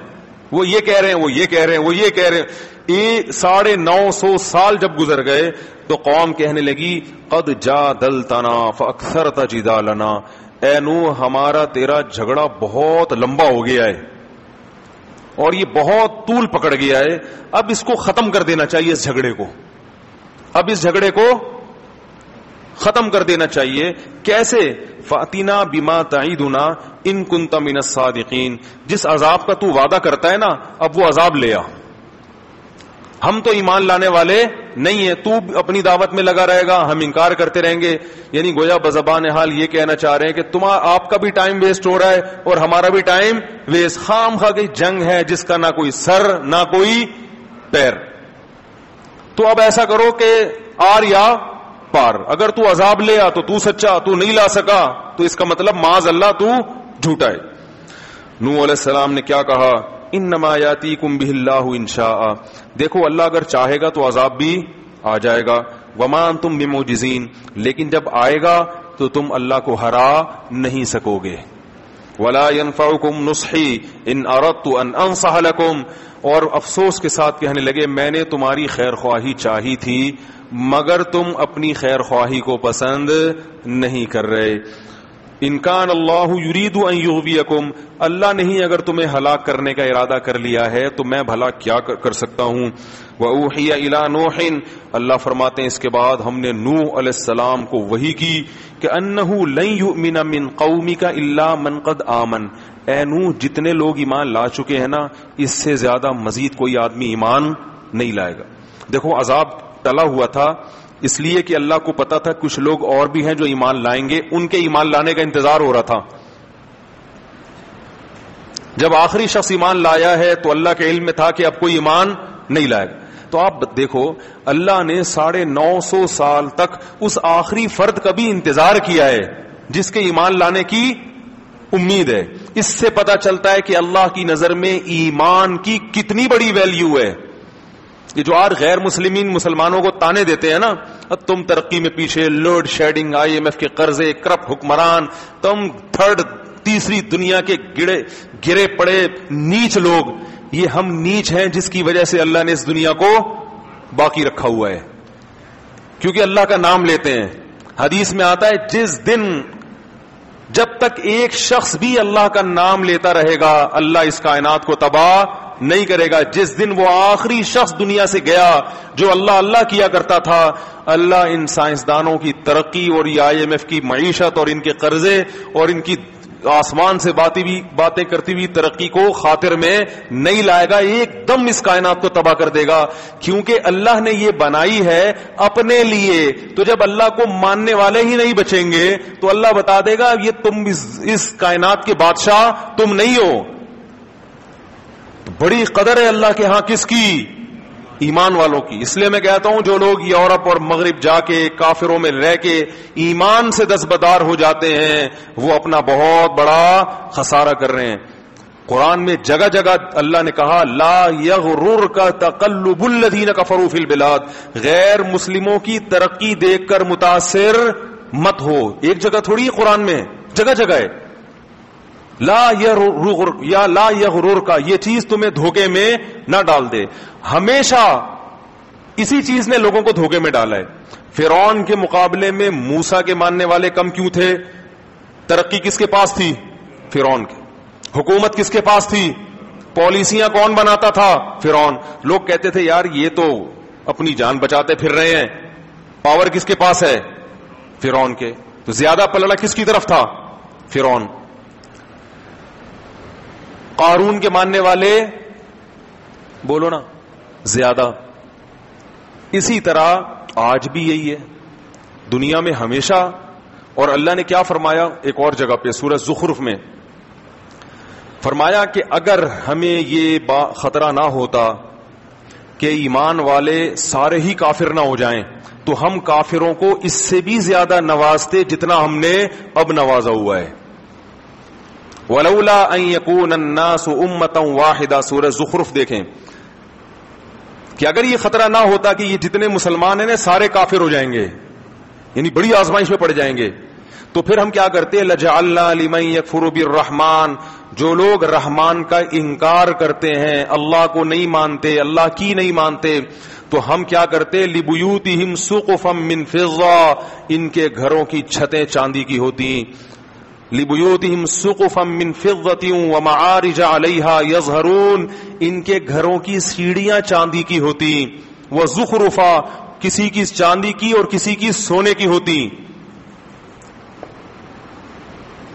وہ یہ کہہ رہے ہیں، وہ یہ کہہ رہے ہیں، وہ یہ کہہ رہے ہیں. 950 سال جب گزر گئے تو قوم کہنے لگی قد جادلتنا فاکثرت جدالنا، اے نوح ہمارا تیرا جھگڑا بہت لمبا ہو گیا ہے اور یہ بہت طول پکڑ گیا ہے، اب اس کو ختم کر دینا چاہیے، اس جھگڑے کو، اب اس جھگڑے کو ختم کر دینا چاہیے. کیسے؟ فاتنا بما تعیدنا ان کنت من الصادقین، جس عذاب کا تو وعدہ کرتا ہے نا، اب وہ عذاب لے آ. ہم تو ایمان لانے والے نہیں ہیں، تو اپنی دعوت میں لگا رہے گا، ہم انکار کرتے رہیں گے. یعنی گویا بزبان حال یہ کہنا چاہ رہے ہیں کہ آپ کا بھی ٹائم ویسٹ ہو رہا ہے اور ہمارا بھی ٹائم ویسٹ. خام خواہ کی جنگ ہے جس کا نہ کوئی سر نہ کوئی پیر. تو اب ایسا کرو کہ آر یا پار، اگر تو عذاب لے آ تو سچا، تو نہیں لا سکا تو اس کا مطلب معاذ اللہ تو جھوٹا ہے. نوح علیہ السلام نے کیا کہا؟ انما یاتیکم بہ اللہ ان شاء، دیکھو اللہ اگر چاہے گا تو عذاب بھی آ جائے گا. وما انتم بمعجزین، لیکن جب آئے گا تو تم اللہ کو ہرا نہیں سکو گے. ولا ينفعکم نصحی ان اردت ان انصح لکم، اور افسوس کے ساتھ کہنے لگے میں نے تمہاری خیر خواہی چاہی تھی مگر تم اپنی خیر خواہی کو پسند نہیں کر رہے. ان کان اللہ یرید ان یغویکم، اللہ نہیں اگر تمہیں ہلاک کرنے کا ارادہ کر لیا ہے تو میں بھلا کیا کر سکتا ہوں. وأوحی الی نوح، اللہ فرماتے ہیں اس کے بعد ہم نے نوح علیہ السلام کو وحی کی کہ انہ لن یؤمن من قومک الا من قد آمن، اے نوح جتنے لوگ ایمان لا چکے ہیں نا، اس سے زیادہ مزید کوئی آدمی ایمان نہیں لائے گا. دیکھو عذاب ٹلا ہوا تھا اس لیے کہ اللہ کو پتا تھا کچھ لوگ اور بھی ہیں جو ایمان لائیں گے، ان کے ایمان لانے کا انتظار ہو رہا تھا. جب آخری شخص ایمان لایا ہے تو اللہ کے علم میں تھا کہ اب کوئی ایمان نہیں لائے گا. تو آپ دیکھو اللہ نے 950 سال تک اس آخری فرد کا بھی انتظار کیا ہے جس کے ایمان لانے کی امید ہے. اس سے پتا چلتا ہے کہ اللہ کی نظر میں ایمان کی کتنی بڑی ویلیو ہے. یہ جو آج غیر مسلمانوں کو تانے دیتے ہیں نا، اب تم ترقی میں پیچھے، لوڈ شیڈنگ، IMF کے قرضے، کرپٹ حکمران، تم تیسری دنیا کے گرے پڑے نیچ لوگ، یہ ہم نیچ ہیں جس کی وجہ سے اللہ نے اس دنیا کو باقی رکھا ہوا ہے، کیونکہ اللہ کا نام لیتے ہیں. حدیث میں آتا ہے جس دن جب تک ایک شخص بھی اللہ کا نام لیتا رہے گا اللہ اس کائنات کو تباہ نہیں کرے گا. جس دن وہ آخری شخص دنیا سے گیا جو اللہ اللہ کیا کرتا تھا، اللہ ان سائنسدانوں کی ترقی اور یہ IMF کی معیشت اور ان کے قرضے اور ان کی آسمان سے باتیں کرتی ہوئی ترقی کو خاطر میں نہیں لائے گا، ایک دم اس کائنات کو تباہ کر دے گا. کیونکہ اللہ نے یہ بنائی ہے اپنے لیے. تو جب اللہ کو ماننے والے ہی نہیں بچیں گے تو اللہ بتا دے گا یہ تم اس کائنات کے بادشاہ تم نہیں ہو. تو بڑی قدر ہے اللہ کے ہاں کس کی؟ ایمان والوں کی. اس لیے میں کہتا ہوں جو لوگ یورپ اور مغرب جا کے کافروں میں رہ کے ایمان سے دستبردار ہو جاتے ہیں وہ اپنا بہت بڑا خسارہ کر رہے ہیں. قرآن میں جگہ جگہ اللہ نے کہا لا یغررک تقلب الذین کفروا فی البلاد, غیر مسلموں کی ترقی دیکھ کر متاثر مت ہو. ایک جگہ تھوڑی ہے قرآن میں, جگہ جگہ ہے لا یغررک, یہ چیز تمہیں دھوکے میں نہ ڈال دے. ہمیشہ اسی چیز نے لوگوں کو دھوکے میں ڈالا ہے. فرعون کے مقابلے میں موسیٰ کے ماننے والے کم کیوں تھے؟ ترقی کس کے پاس تھی؟ فرعون کی. حکومت کس کے پاس تھی؟ پالیسیاں کون بناتا تھا؟ فرعون. لوگ کہتے تھے یار یہ تو اپنی جان بچاتے پھر رہے ہیں. پاور کس کے پاس ہے؟ فرعون کے. تو زیادہ پلڑا کس کی طرف تھا؟ فرعون. قارون کے ماننے والے بولو نا زیادہ. اسی طرح آج بھی یہی ہے دنیا میں ہمیشہ. اور اللہ نے کیا فرمایا ایک اور جگہ پہ سورہ زخرف میں؟ فرمایا کہ اگر ہمیں یہ خطرہ نہ ہوتا کہ ایمان والے سارے ہی کافر نہ ہو جائیں تو ہم کافروں کو اس سے بھی زیادہ نوازتے جتنا ہم نے اب نوازا ہوا ہے. وَلَوْلَا أَن يَكُونَ النَّاسُ أُمَّةً وَاحِدَةً سورہ زخرف دیکھیں کہ اگر یہ خطرہ نہ ہوتا کہ یہ جتنے مسلمان ہیں سارے کافر ہو جائیں گے, یعنی بڑی آزمائش میں پڑ جائیں گے, تو پھر ہم کیا کرتے؟ لَجَعَلْنَا لِمَن يَكْفُرُ بِالرَّحْمَٰنِ, جو لوگ رحمان کا انکار کرتے ہیں, اللہ کو نہیں مانتے, اللہ کی نہیں مانتے, تو ہم کیا کرتے؟ لِبُيُوتِهِمْ سُقُفًا مِّن فِضَّةٍ, ان کے گھروں کی چھتیں چاندی کی ہوتی. لِبُيُوتِهِمْ سُقُفًا مِّن فِضَّةٍ وَمَعَارِجَ عَلَيْهَا يَظْهَرُونَ, ان کے گھروں کی سیڑھیاں چاندی کی ہوتی. وَزُخْرُفًا, کسی کی چاندی کی اور کسی کی سونے کی ہوتی.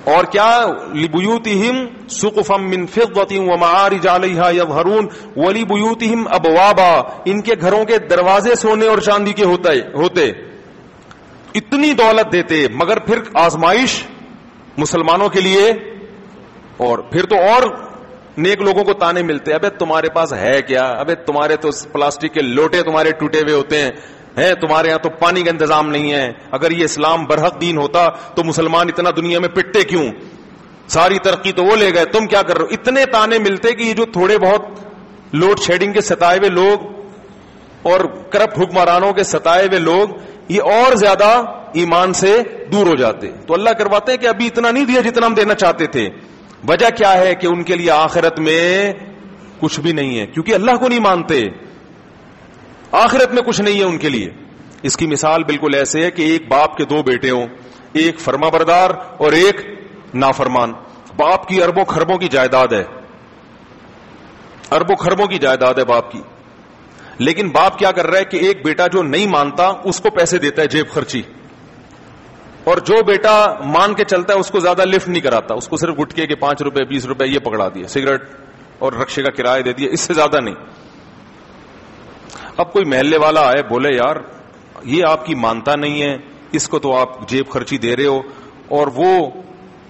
اور کیا؟ لِبُيُوتِهِمْ سُقُفًا مِّن فِضَّةٍ وَمَعَارِجَ عَلَيْهَا يَظْهَرُونَ وَلِبُيُوتِهِمْ أَبْوَابًا, ان کے گھروں کے دروازے سونے اور چاندی کے ہوتے. اتنی دولت دیتے مگر پھر آزمائش مسلمانوں کے لیے, اور پھر تو اور نیک لوگوں کو تانے ملتے, ابے تمہارے پاس ہے کیا, ابے تمہارے تو پلاسٹک کے لوٹے تمہارے ٹوٹے ہوئے ہوتے ہیں, تمہارے یہاں تو پانی کا انتظام نہیں ہے. اگر یہ اسلام برحق دین ہوتا تو مسلمان اتنا دنیا میں پٹتے کیوں؟ ساری ترقی تو وہ لے گئے, تم کیا کر رہے ہو؟ اتنے تانے ملتے کہ یہ جو تھوڑے بہت لوڈ شیڈنگ کے ستائے ہوئے لوگ اور کرپٹ حکمرانوں کے ستائے ہوئے لوگ یہ اور زیادہ ایمان سے دور ہو جاتے. تو اللہ کرواتے ہیں کہ ابھی اتنا نہیں دیا جتنا ہم دینا چاہتے تھے. وجہ کیا ہے؟ کہ ان کے لیے آخرت میں کچھ بھی نہیں ہے, کیونکہ اللہ کو نہیں مانتے. آخرت میں کچھ نہیں ہے ان کے لیے. اس کی مثال بالکل ایسے ہے کہ ایک باپ کے دو بیٹے ہوں, ایک فرما بردار اور ایک نافرمان. باپ کی اربوں خربوں کی جائیداد ہے, اربوں خربوں کی جائیداد ہے باپ کی, لیکن باپ کیا کر رہا ہے کہ ایک بیٹا جو نہیں مانتا اس کو پیسے دیتا ہے جیب خرچی, اور جو بیٹا مان کے چلتا ہے اس کو زیادہ لفٹ نہیں کراتا, اس کو صرف گٹکے کے 5 روپے 20 روپے یہ پکڑا دیا, سگریٹ اور رکشے کا کرایہ دے دیا, اس سے زیادہ نہیں. اب کوئی محلے والا آئے بولے یار یہ آپ کی مانتا نہیں ہے, اس کو تو آپ جیب خرچی دے رہے ہو, اور وہ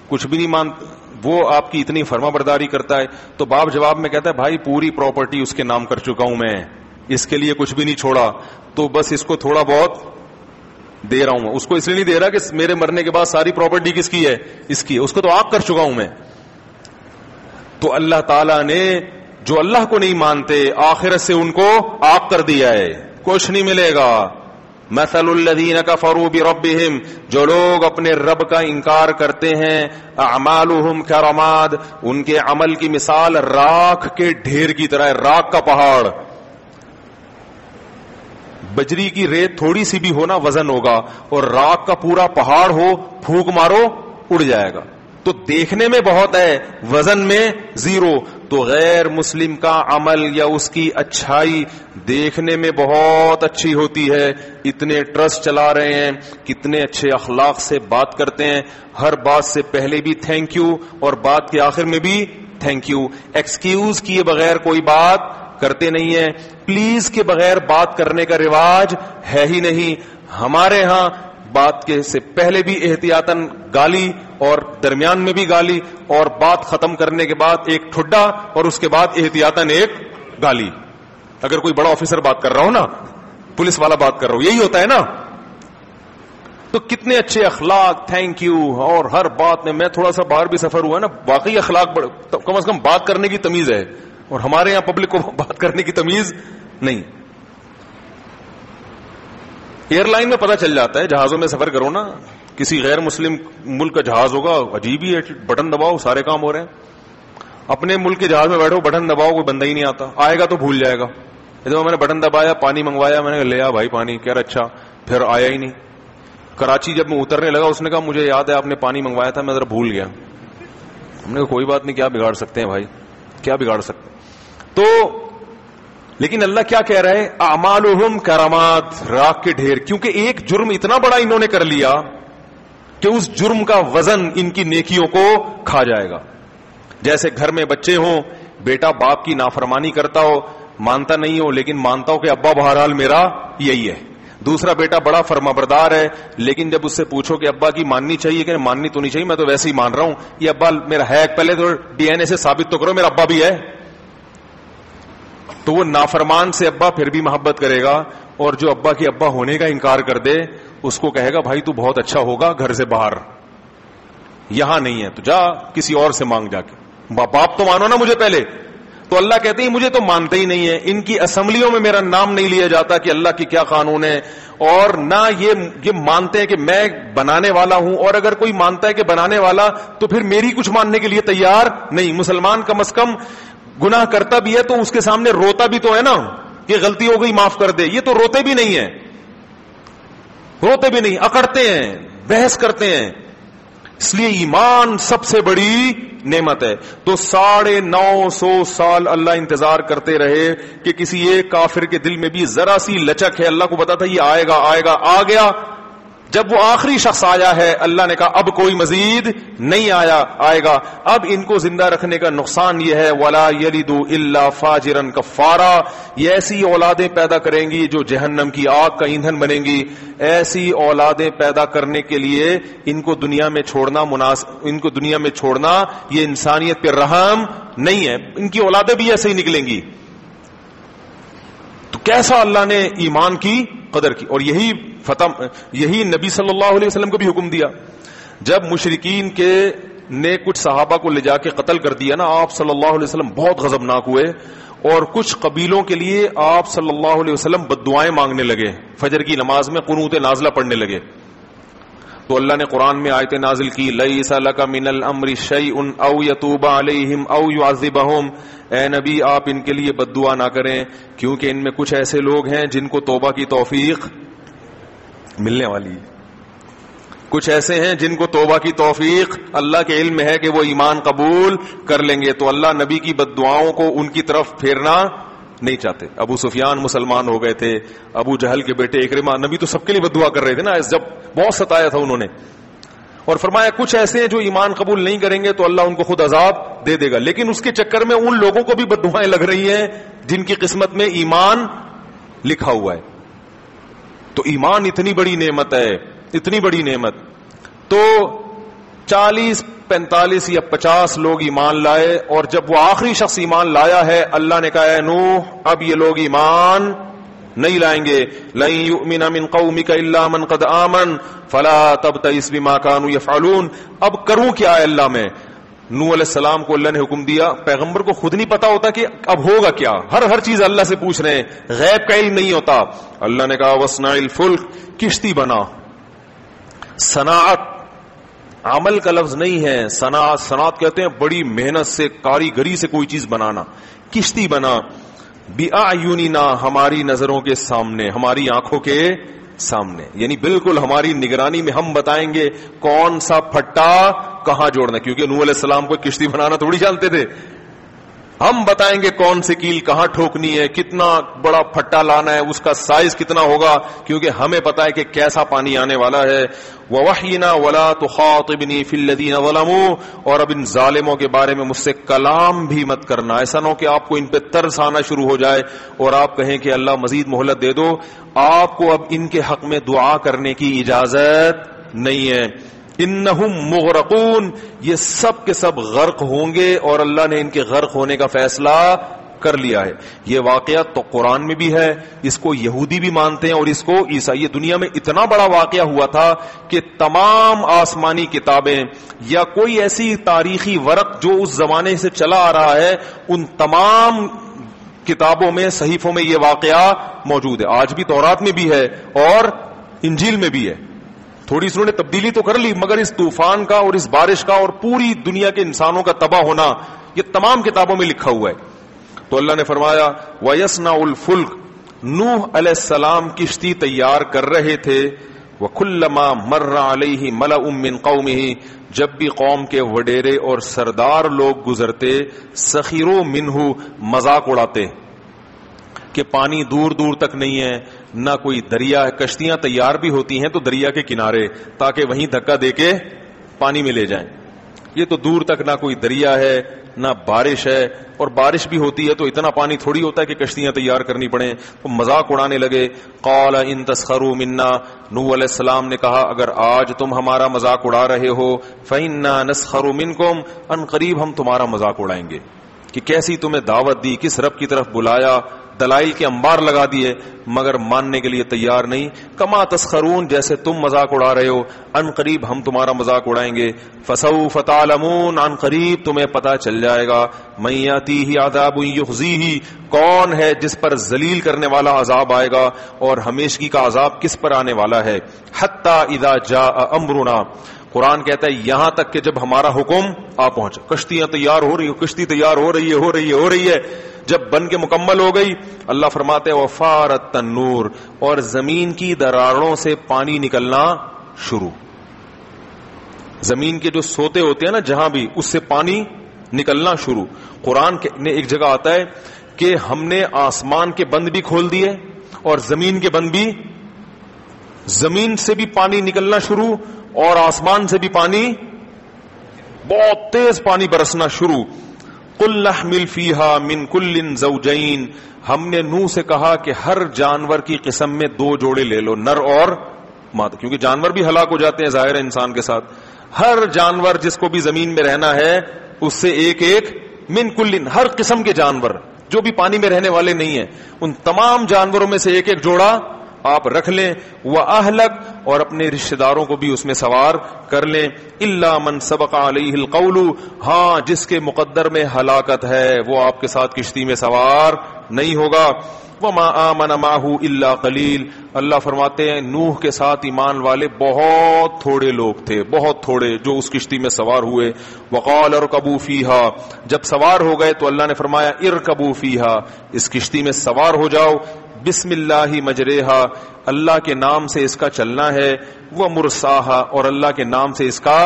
کچھ بھی نہیں مانتا, وہ آپ کی اتنی فرما برداری کرتا ہے. تو باپ جواب میں کہتا ہے بھائی پوری پراپرٹی اس کے نام کر چکا ہوں میں, اس کے لیے کچھ بھی نہیں چھوڑا, تو بس اس کو تھوڑا بہت دے رہا ہوں. اس کو اس لیے نہیں دے رہا کہ میرے مرنے کے بعد ساری پراپرٹی کس کی ہے, اس کی ہے, اس کو تو آپ کر چکا ہوں میں. تو اللہ تعالیٰ نے جو اللہ کو نہیں مانتے آخرت سے ان کو آپ کر دیا ہے, کچھ نہیں ملے گا. مثل الذین کفروا بربہم, جو لوگ اپنے رب کا انکار کرتے ہیں, اعمالہم کرماد, ان کے عمل کی مثال راکھ کے ڈھیر کی طرح ہے, راکھ کا پہاڑ. بجری کی ریت تھوڑی سی بھی ہونا وزن ہوگا, اور راکھ کا پورا پہاڑ ہو پھونک مارو اڑ جائے گا. تو دیکھنے میں بہت ہے, وزن میں زیرو. تو غیر مسلم کا عمل یا اس کی اچھائی دیکھنے میں بہت اچھی ہوتی ہے, اتنے ٹرسٹ چلا رہے ہیں, کتنے اچھے اخلاق سے بات کرتے ہیں, ہر بات سے پہلے بھی تھینک یو اور بات کے آخر میں بھی تھینک یو, ایکسکیوز کیے بغیر کوئی بات کرتے نہیں ہیں, پلیز کے بغیر بات کرنے کا رواج ہے ہی نہیں. ہمارے ہاں بات کے سے پہلے بھی احتیاطاً گالی اور درمیان میں بھی گالی اور بات ختم کرنے کے بعد ایک ٹھڈا اور اس کے بعد احتیاطاً ایک گالی. اگر کوئی بڑا آفیسر بات کر رہا ہو نا, پولیس والا بات کر رہا ہو, یہی ہوتا ہے نا. تو کتنے اچھے اخلاق, تھینک یو, اور ہر بات میں تھوڑا سا باہر بھی سفر ہوا ہے نا, واقعی اخلاق کم از کم بات کرنے کی تمیز ہے, اور ہمارے یہاں پبلک کو بات کرنے کی تمیز نہیں. ایئر لائن میں پتہ چل جاتا ہے, جہازوں میں سفر کرو نا, کسی غیر مسلم ملک کا جہاز ہوگا, عجیب ہی ہے, بٹن دباؤ سارے کام ہو رہے ہیں. اپنے ملک کے جہاز میں بیٹھو, بٹن دباؤ, کوئی بندہ ہی نہیں آتا, آئے گا تو بھول جائے گا. میں نے بٹن دبایا, پانی منگوایا, میں نے لیا بھائی پانی, کہہ رہا اچھا, پھر آیا ہی نہیں. کراچی جب میں اترنے لگا, اس نے کہا مجھے یاد ہے آپ نے پانی منگوایا تھا, میں ذرا بھول گیا. ہم نے کہا کوئی بات نہیں, کیا بگاڑ سکتے ہیں بھائی, کیا بگاڑ سکتے. تو لیکن اللہ کیا کہہ رہا ہے, اعمالہم کرامات, راکھ کے ڈھیر, کیونکہ ایک جرم اتنا بڑا انہوں نے کر لیا کہ اس جرم کا وزن ان کی نیکیوں کو کھا جائے گا. جیسے گھر میں بچے ہوں, بیٹا باپ کی نافرمانی کرتا ہو, مانتا نہیں ہو, لیکن مانتا ہو کہ ابا بہرحال میرا یہی ہے. دوسرا بیٹا بڑا فرمانبردار ہے, لیکن جب اس سے پوچھو کہ ابا کی ماننی چاہیے کہ ماننی تو نہیں چاہیے, میں تو ویسے ہی مان رہا ہوں, یہ ابا میرا ہے, پہلے تو ڈی این اے سے ثابت تو کرو میرا ابا بھی ہے. تو وہ نافرمان سے ابا پھر بھی محبت کرے گا, اور جو ابا کی ابا ہونے کا انکار کر دے اس کو کہے گا بھائی تو بہت اچھا ہوگا گھر سے باہر, یہاں نہیں ہے تو جا کسی اور سے مانگ جا کے, باپ تو مانو نا مجھے پہلے. تو اللہ کہتے ہیں مجھے تو مانتے ہی نہیں ہے, ان کی اسمبلیوں میں میرا نام نہیں لیا جاتا کہ اللہ کی کیا قانون ہے, اور نہ یہ مانتے ہیں کہ میں بنانے والا ہوں, اور اگر کوئی مانتا ہے کہ بنانے والا تو پھر میری کچھ ماننے کے لیے تیار نہیں. مسلمان کم از کم گناہ کرتا بھی ہے تو اس کے سامنے روتا بھی تو ہے نا کہ غلطی ہو گئی معاف کر دے, یہ تو روتے بھی نہیں ہیں, روتے بھی نہیں, اکڑتے ہیں, بحث کرتے ہیں. اس لیے ایمان سب سے بڑی نعمت ہے. تو 950 سال اللہ انتظار کرتے رہے کہ کسی ایک کافر کے دل میں بھی ذرا سی لچک ہے, اللہ کو پتا تھا یہ آئے گا آئے گا, آ گیا. جب وہ آخری شخص آیا ہے, اللہ نے کہا اب کوئی مزید نہیں آئے گا. اب ان کو زندہ رکھنے کا نقصان یہ ہے, وَلَا يَلِدُ إِلَّا فَاجِرًا كَفَّارًا, یہ ایسی اولادیں پیدا کریں گی جو جہنم کی آگ کا ایندھن بنیں گی. ایسی اولادیں پیدا کرنے کے لیے ان کو دنیا میں چھوڑنا یہ انسانیت پہ رحم نہیں ہے. ان کی اولادیں بھی ایسے ہی نکلیں گی. تو کیسا اللہ نے ایمان کی قدر کی, اور یہی نبی صلی اللہ علیہ وسلم کو بھی حکم دیا. جب مشرکین نے کچھ صحابہ کو لے جا کے قتل کر دیا نا, آپ صلی اللہ علیہ وسلم بہت غضبناک ہوئے, اور کچھ قبیلوں کے لیے آپ صلی اللہ علیہ وسلم بددعائیں مانگنے لگے, فجر کی نماز میں قنوت نازلہ پڑھنے لگے. تو اللہ نے قرآن میں آیت نازل کی, لَيْسَ لَكَ مِنَ الْأَمْرِ شَيْءٌ أَوْ يَتُوبَ عَلَيْهِمْ أَوْ يُعَذِّبَهُمْ, اے نبی آپ ان کے لیے بد دعا نہ کریں, کیونکہ ان میں کچھ ایسے لوگ ہیں جن کو توبہ کی توفیق ملنے والی ہے. کچھ ایسے ہیں جن کو توبہ کی توفیق اللہ کے علم میں ہے کہ وہ ایمان قبول کر لیں گے. تو اللہ نبی کی بد دعاؤں کو ان کی طرف پھیرنا نہیں چاہتے. ابو سفیان مسلمان ہو گئے تھے, ابو جہل کے بیٹے اکرمہ, نبی تو سب کے لیے بد دعا کر رہے تھے نا, جب بہت ستایا تھا انہوں نے, اور فرمایا کچھ ایسے ہیں جو ایمان قبول نہیں کریں گے تو اللہ ان کو خود عذاب دے دے گا. لیکن اس کے چکر میں ان لوگوں کو بھی بد دعائیں لگ رہی ہیں جن کی قسمت میں ایمان لکھا ہوا ہے. تو ایمان اتنی بڑی نعمت ہے, اتنی بڑی نعمت. تو 40 45 یا 50 لوگ ایمان لائے, اور جب وہ آخری شخص ایمان لایا ہے, اللہ نے کہا اے نوح اب یہ لوگ ایمان نہیں لائیں گے. لن یؤمن من قومک الا من قد آمن فلا تبتئس بما كانوا يفعلون. اب کروں کیا ہے اللہ میں؟ نوح علیہ السلام کو اللہ نے حکم دیا, پیغمبر کو خود نہیں پتا ہوتا کہ اب ہوگا کیا, ہر چیز اللہ سے پوچھ رہے ہیں, غیب کا علم نہیں ہوتا. اللہ نے کہا وصنع الفلک, کشتی بنا. صناعت عمل کا لفظ نہیں ہے, صنعت کہتے ہیں بڑی محنت سے, کاریگری سے کوئی چیز بنانا. کشتی بنا بِأَعْيُنِنَا, ہماری نظروں کے سامنے, ہماری آنکھوں کے سامنے, یعنی بالکل ہماری نگرانی میں ہم بتائیں گے کون سا پھٹا کہاں جوڑنا, کیونکہ نوح علیہ السلام کو کشتی بنانا تھوڑی جانتے تھے. ہم بتائیں گے کون سی کیل کہاں ٹھوکنی ہے, کتنا بڑا پھٹا لانا ہے, اس کا سائز کتنا ہوگا, کیونکہ ہمیں پتا ہے کہ کیسا پانی آنے والا ہے. وَوَحْيِنَا وَلَا تُخَاطِبْنِي فِي الَّذِينَ ظَلَمُوا, اور اب ان ظالموں کے بارے میں مجھ سے کلام بھی مت کرنا. ایسا نہ ہو کہ آپ کو ان پہ ترس آنا شروع ہو جائے اور آپ کہیں کہ اللہ مزید مہلت دے دو. آپ کو اب ان کے حق میں دعا کرنے کی اجازت نہیں ہے. انہم مغرقون, یہ سب کے سب غرق ہوں گے اور اللہ نے ان کے غرق ہونے کا فیصلہ کر لیا ہے. یہ واقعہ تو قرآن میں بھی ہے, اس کو یہودی بھی مانتے ہیں اور اس کو عیسائی. یہ دنیا میں اتنا بڑا واقعہ ہوا تھا کہ تمام آسمانی کتابیں یا کوئی ایسی تاریخی ورق جو اس زمانے سے چلا آ رہا ہے, ان تمام کتابوں میں, صحیفوں میں یہ واقعہ موجود ہے. آج بھی تورات میں بھی ہے اور انجیل میں بھی ہے. تھوڑی سی انہوں نے تبدیلی تو کر لی, مگر اس طوفان کا اور اس بارش کا اور پوری دنیا کے انسانوں کا تباہ ہونا یہ تمام کتابوں میں لکھا ہوا ہے. تو اللہ نے فرمایا وَيَصْنَعُ الْفُلْكَ, نوح علیہ السلام کشتی تیار کر رہے تھے. وَكُلَّمَا مَرَّ عَلَيْهِ مَلَأٌ مِّن قَوْمِهِ, جب بھی قوم کے وڈیرے اور سردار لوگ گزرتے, سَخِرُوا مِنْهُ, مذاق اڑاتے کہ پانی دور دور تک نہیں ہے, نہ کوئی دریا ہے. کشتیاں تیار بھی ہوتی ہیں تو دریا کے کنارے, تاکہ وہیں دھکا دے کے پانی میں لے جائیں. یہ تو دور تک نہ کوئی دریا ہے نہ بارش ہے, اور بارش بھی ہوتی ہے تو اتنا پانی تھوڑی ہوتا ہے کہ کشتیاں تیار کرنی پڑیں. تو مذاق اڑانے لگے. قال ان تسخروا منا, نوح علیہ السلام نے کہا اگر آج تم ہمارا مذاق اڑا رہے ہو, فإنا نسخر منکم, ان قریب ہم تمہارا مذاق اڑائیں گے. کہ کیسی تمہیں دعوت دی, کس رب کی طرف بلایا, دلائل کے انبار لگا دیے, مگر ماننے کے لیے تیار نہیں. کما تسخرون, جیسے تم مذاق اڑا رہے ہو, ان قریب ہم تمہارا مذاق اڑائیں گے. فسوف تعلمون, ان قریب تمہیں پتہ چل جائے گا. من یاتیہ عذاب یخزیہ, کون ہے جس پر ذلیل کرنے والا عذاب آئے گا اور ہمیشگی کا عذاب کس پر آنے والا ہے. حتی اذا جاء امرنا, قرآن کہتا ہے یہاں تک کہ جب ہمارا حکم آ پہنچا. کشتیاں تیار ہو رہی, کشتی تیار ہو رہی ہے. جب بن کے مکمل ہو گئی, اللہ فرماتے ہیں وفارت تنور, اور زمین کی دراڑوں سے پانی نکلنا شروع. زمین کے جو سوتے ہوتے ہیں نا جہاں بھی, اس سے پانی نکلنا شروع. قرآن نے ایک جگہ آتا ہے کہ ہم نے آسمان کے بند بھی کھول دیے اور زمین کے بند بھی. زمین سے بھی پانی نکلنا شروع اور آسمان سے بھی پانی, بہت تیز پانی برسنا شروع. قُلْ نَحْمِلْ فِيهَا مِنْ كُلٍّ زَوْجَيْنِ, ہم نے نوح سے کہا کہ ہر جانور کی قسم میں 2 جوڑے لے لو, نر اور مادہ, کیونکہ جانور بھی ہلاک ہو جاتے ہیں ظاہر ہے انسان کے ساتھ. ہر جانور جس کو بھی زمین میں رہنا ہے اس سے ایک من کلٍ, ہر قسم کے جانور جو بھی پانی میں رہنے والے نہیں ہیں, ان تمام جانوروں میں سے ایک جوڑا آپ رکھ لیں. وَأَهْلَكَ, اور اپنے رشتہ داروں کو بھی اس میں سوار کر لیں. إِلَّا مَنْ سَبَقَ عَلَيْهِ الْقَوْلُ, ہاں جس کے مقدر میں ہلاکت ہے وہ آپ کے ساتھ کشتی میں سوار نہیں ہوگا. وَمَا آمَنَ مَعَهُ إِلَّا قَلِيلٌ, اللہ فرماتے ہیں نوح کے ساتھ ایمان والے بہت تھوڑے لوگ تھے, بہت تھوڑے جو اس کشتی میں سوار ہوئے. وَقَالَ ارْكَبُوا فِيهَا, جب سوار ہو گئے تو اللہ نے فرمایا ارْكَبُوا فِيهَا, اس کشتی میں سوار ہو جاؤ. بسم اللہ مجریہا, اللہ کے نام سے اس کا چلنا ہے. وہ مرساہا, اور اللہ کے نام سے اس کا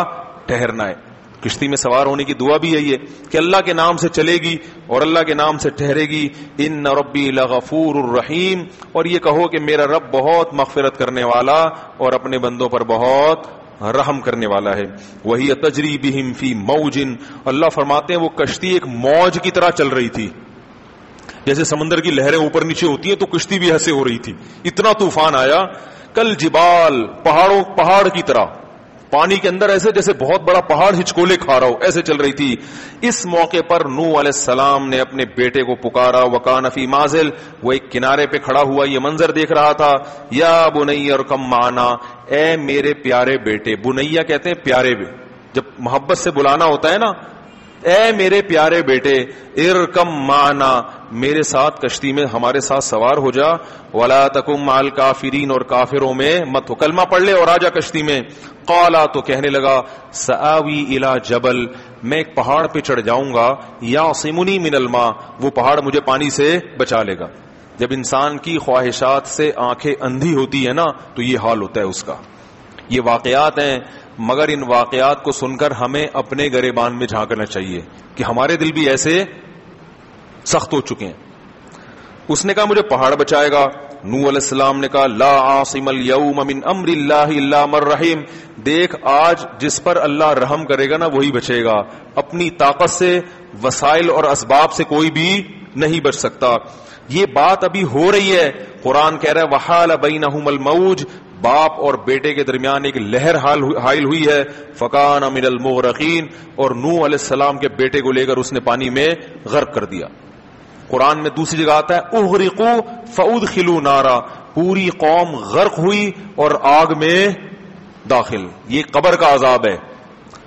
ٹھہرنا ہے. کشتی میں سوار ہونے کی دعا بھی یہی ہے کہ اللہ کے نام سے چلے گی اور اللہ کے نام سے ٹھہرے گی. ان ربی لغفور الرحیم, اور یہ کہو کہ میرا رب بہت مغفرت کرنے والا اور اپنے بندوں پر بہت رحم کرنے والا ہے. وہی تجری بہم فی موج, اللہ فرماتے ہیں وہ کشتی ایک موج کی طرح چل رہی تھی. جیسے سمندر کی لہریں اوپر نیچے ہوتی ہیں تو کشتی بھی ایسے ہو رہی تھی. اتنا طوفان آیا. کل جبال, پہاڑ کی طرح پانی کے اندر, ایسے جیسے بہت بڑا پہاڑ ہچکولے کھا رہا ہو, ایسے چل رہی تھی. اس موقع پر نوح علیہ السلام نے اپنے بیٹے کو پکارا. وکان فی مازل, وہ ایک کنارے پہ کھڑا ہوا یہ منظر دیکھ رہا تھا. یا بنی ارکم معنا, اے میرے پیارے بیٹے. بنیا کہتے ہیں پیارے, جب محبت سے بلانا ہوتا ہے نا, اے میرے پیارے بیٹے. ارکم معنا, میرے ساتھ کشتی میں ہمارے ساتھ سوار ہو جا. ولا تکم مع الکافرین, اور کافروں میں مت ہو. کلمہ پڑھ لے اور آ جا کشتی میں. قالا, تو کہنے لگا سآوی الی جبل, میں ایک پہاڑ پہ چڑھ جاؤں گا. یعصمنی من الماء, وہ پہاڑ مجھے پانی سے بچا لے گا. جب انسان کی خواہشات سے آنکھیں اندھی ہوتی ہے نا تو یہ حال ہوتا ہے اس کا. یہ واقعات ہیں, مگر ان واقعات کو سن کر ہمیں اپنے گریبان میں جھانکنا چاہیے کہ ہمارے دل بھی ایسے سخت ہو چکے ہیں. اس نے کہا مجھے پہاڑ بچائے گا. نوح علیہ السلام نے کہا لا عاصم اليوم من امر اللہ الا من رحم. دیکھ آج جس پر اللہ رحم کرے گا نا وہی بچے گا. اپنی طاقت سے وسائل اور اسباب سے کوئی بھی نہیں بچ سکتا. یہ بات ابھی ہو رہی ہے. قرآن کہہ رہا ہے وحال بینہم الموج, باپ اور بیٹے کے درمیان ایک لہر حائل ہوئی ہے. فکان من المغرقین, اور نوح علیہ السلام کے بیٹے کو لے کر اس نے پانی میں غرق کر دیا. قرآن میں دوسری جگہ آتا ہے اغرقوا فادخلوا نارا, پوری قوم غرق ہوئی اور آگ میں داخل. یہ قبر کا عذاب ہے.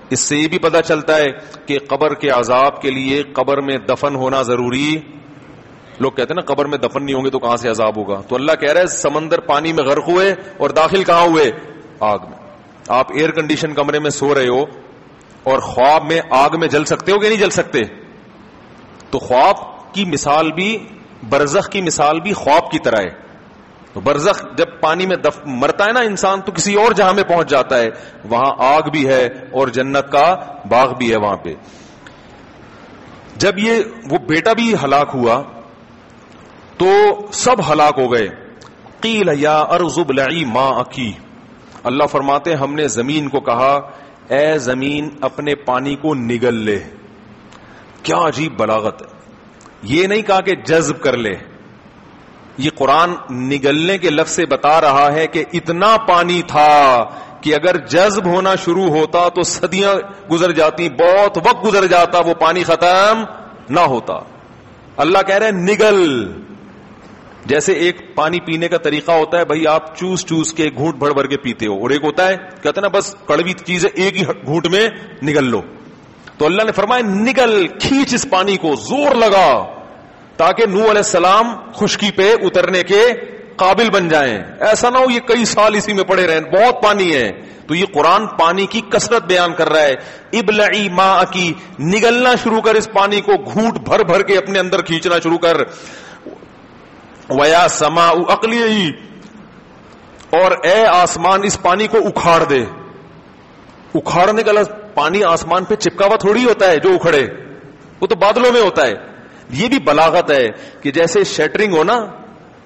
اس سے یہ بھی پتہ چلتا ہے کہ قبر کے عذاب کے لیے قبر میں دفن ہونا ضروری. لوگ کہتے ہیں نا قبر میں دفن نہیں ہوں گے تو کہاں سے عذاب ہوگا. تو اللہ کہہ رہا ہے سمندر پانی میں غرق ہوئے اور داخل کہاں ہوئے؟ آگ میں. آپ ایئر کنڈیشن کمرے میں سو رہے ہو اور خواب میں آگ میں جل سکتے ہو کہ نہیں جل سکتے؟ تو خواب کی مثال بھی, برزخ کی مثال بھی خواب کی طرح ہے. تو برزخ جب پانی میں مرتا ہے نا انسان تو کسی اور جہاں میں پہنچ جاتا ہے, وہاں آگ بھی ہے اور جنت کا باغ بھی ہے وہاں پہ. جب یہ وہ بیٹا بھی ہلاک ہوا تو سب ہلاک ہو گئے. قیل یا ارض ابلعی ماءکی, اللہ فرماتے ہیں ہم نے زمین کو کہا اے زمین اپنے پانی کو نگل لے. کیا عجیب بلاغت ہے. یہ نہیں کہا کہ جذب کر لے, یہ قرآن نگلنے کے لفظ سے بتا رہا ہے کہ اتنا پانی تھا کہ اگر جذب ہونا شروع ہوتا تو صدیاں گزر جاتی, بہت وقت گزر جاتا, وہ پانی ختم نہ ہوتا. اللہ کہہ رہے ہیں نگل. جیسے ایک پانی پینے کا طریقہ ہوتا ہے بھائی آپ چوس چوس کے گھونٹ بھر بھر کے پیتے ہو, اور ایک ہوتا ہے کہتے ہیں نا بس کڑوی چیز ہے ایک ہی گھونٹ میں نگل لو. تو اللہ نے فرمایا نگل, کھینچ اس پانی کو, زور لگا تاکہ نوح علیہ السلام خشکی پہ اترنے کے قابل بن جائیں. ایسا نہ ہو یہ کئی سال اسی میں پڑے رہیں, بہت پانی ہے. تو یہ قرآن پانی کی کثرت بیان کر رہا ہے. ابلعی ماءکی, نگلنا شروع کر اس پانی کو, گھونٹ بھر بھر کے اپنے اندر کھینچنا شروع کر. ویا سماء اقلیعی, اور اے آسمان اس پانی کو اکھاڑ دے. اکھاڑنے کا لفظ, پانی آسمان پہ چپکا ہوا تھوڑی ہوتا ہے جو اکھڑے, وہ تو بادلوں میں ہوتا ہے. یہ بھی بلاغت ہے کہ جیسے شیٹرنگ ہو نا,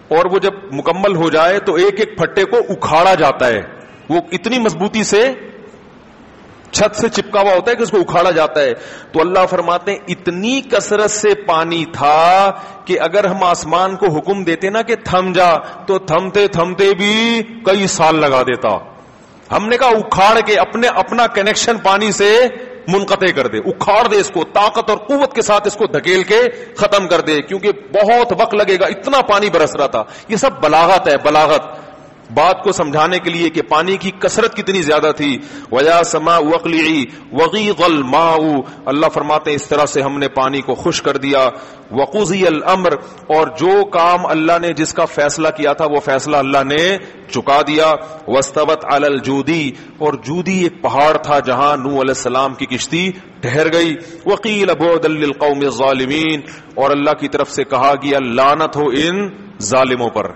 اور وہ جب مکمل ہو جائے تو ایک ایک پھٹے کو اکھاڑا جاتا ہے. وہ اتنی مضبوطی سے چھت سے چپکا ہوا ہوتا ہے کہ اس کو اکھاڑا جاتا ہے. تو اللہ فرماتے ہیں اتنی کثرت سے پانی تھا کہ اگر ہم آسمان کو حکم دیتے نا کہ تھم جا, تو تھمتے تھمتے بھی کئی سال لگا دیتا. ہم نے کہا اکھاڑ کے اپنا کنیکشن پانی سے منقطع کر دے, اکھاڑ دے اس کو, طاقت اور قوت کے ساتھ اس کو دھکیل کے ختم کر دے, کیونکہ بہت وقت لگے گا, اتنا پانی برس رہا تھا. یہ سب بلاغت ہے, بلاغت بات کو سمجھانے کے لیے کہ پانی کی کثرت کتنی زیادہ تھی. وَيَا سَمَاءُ وَاقْلِعِي وَغِيضَ الْمَاءُ, اللہ فرماتے ہیں اس طرح سے ہم نے پانی کو خشک کر دیا. وَقُضِيَ الْأَمْرُ, اور جو کام اللہ نے جس کا فیصلہ کیا تھا وہ فیصلہ اللہ نے چکا دیا. وَاسْتَوَتْ عَلَى الْجُودِي, اور جودی ایک پہاڑ تھا جہاں نوح علیہ السلام کی کشتی ٹھہر گئی. وَقِيلَ بُعْدًا لِلْقَوْمِ الظَّالِمِينَ, اور اللہ کی طرف سے کہا گیا لعنت ہو ان ظالموں پر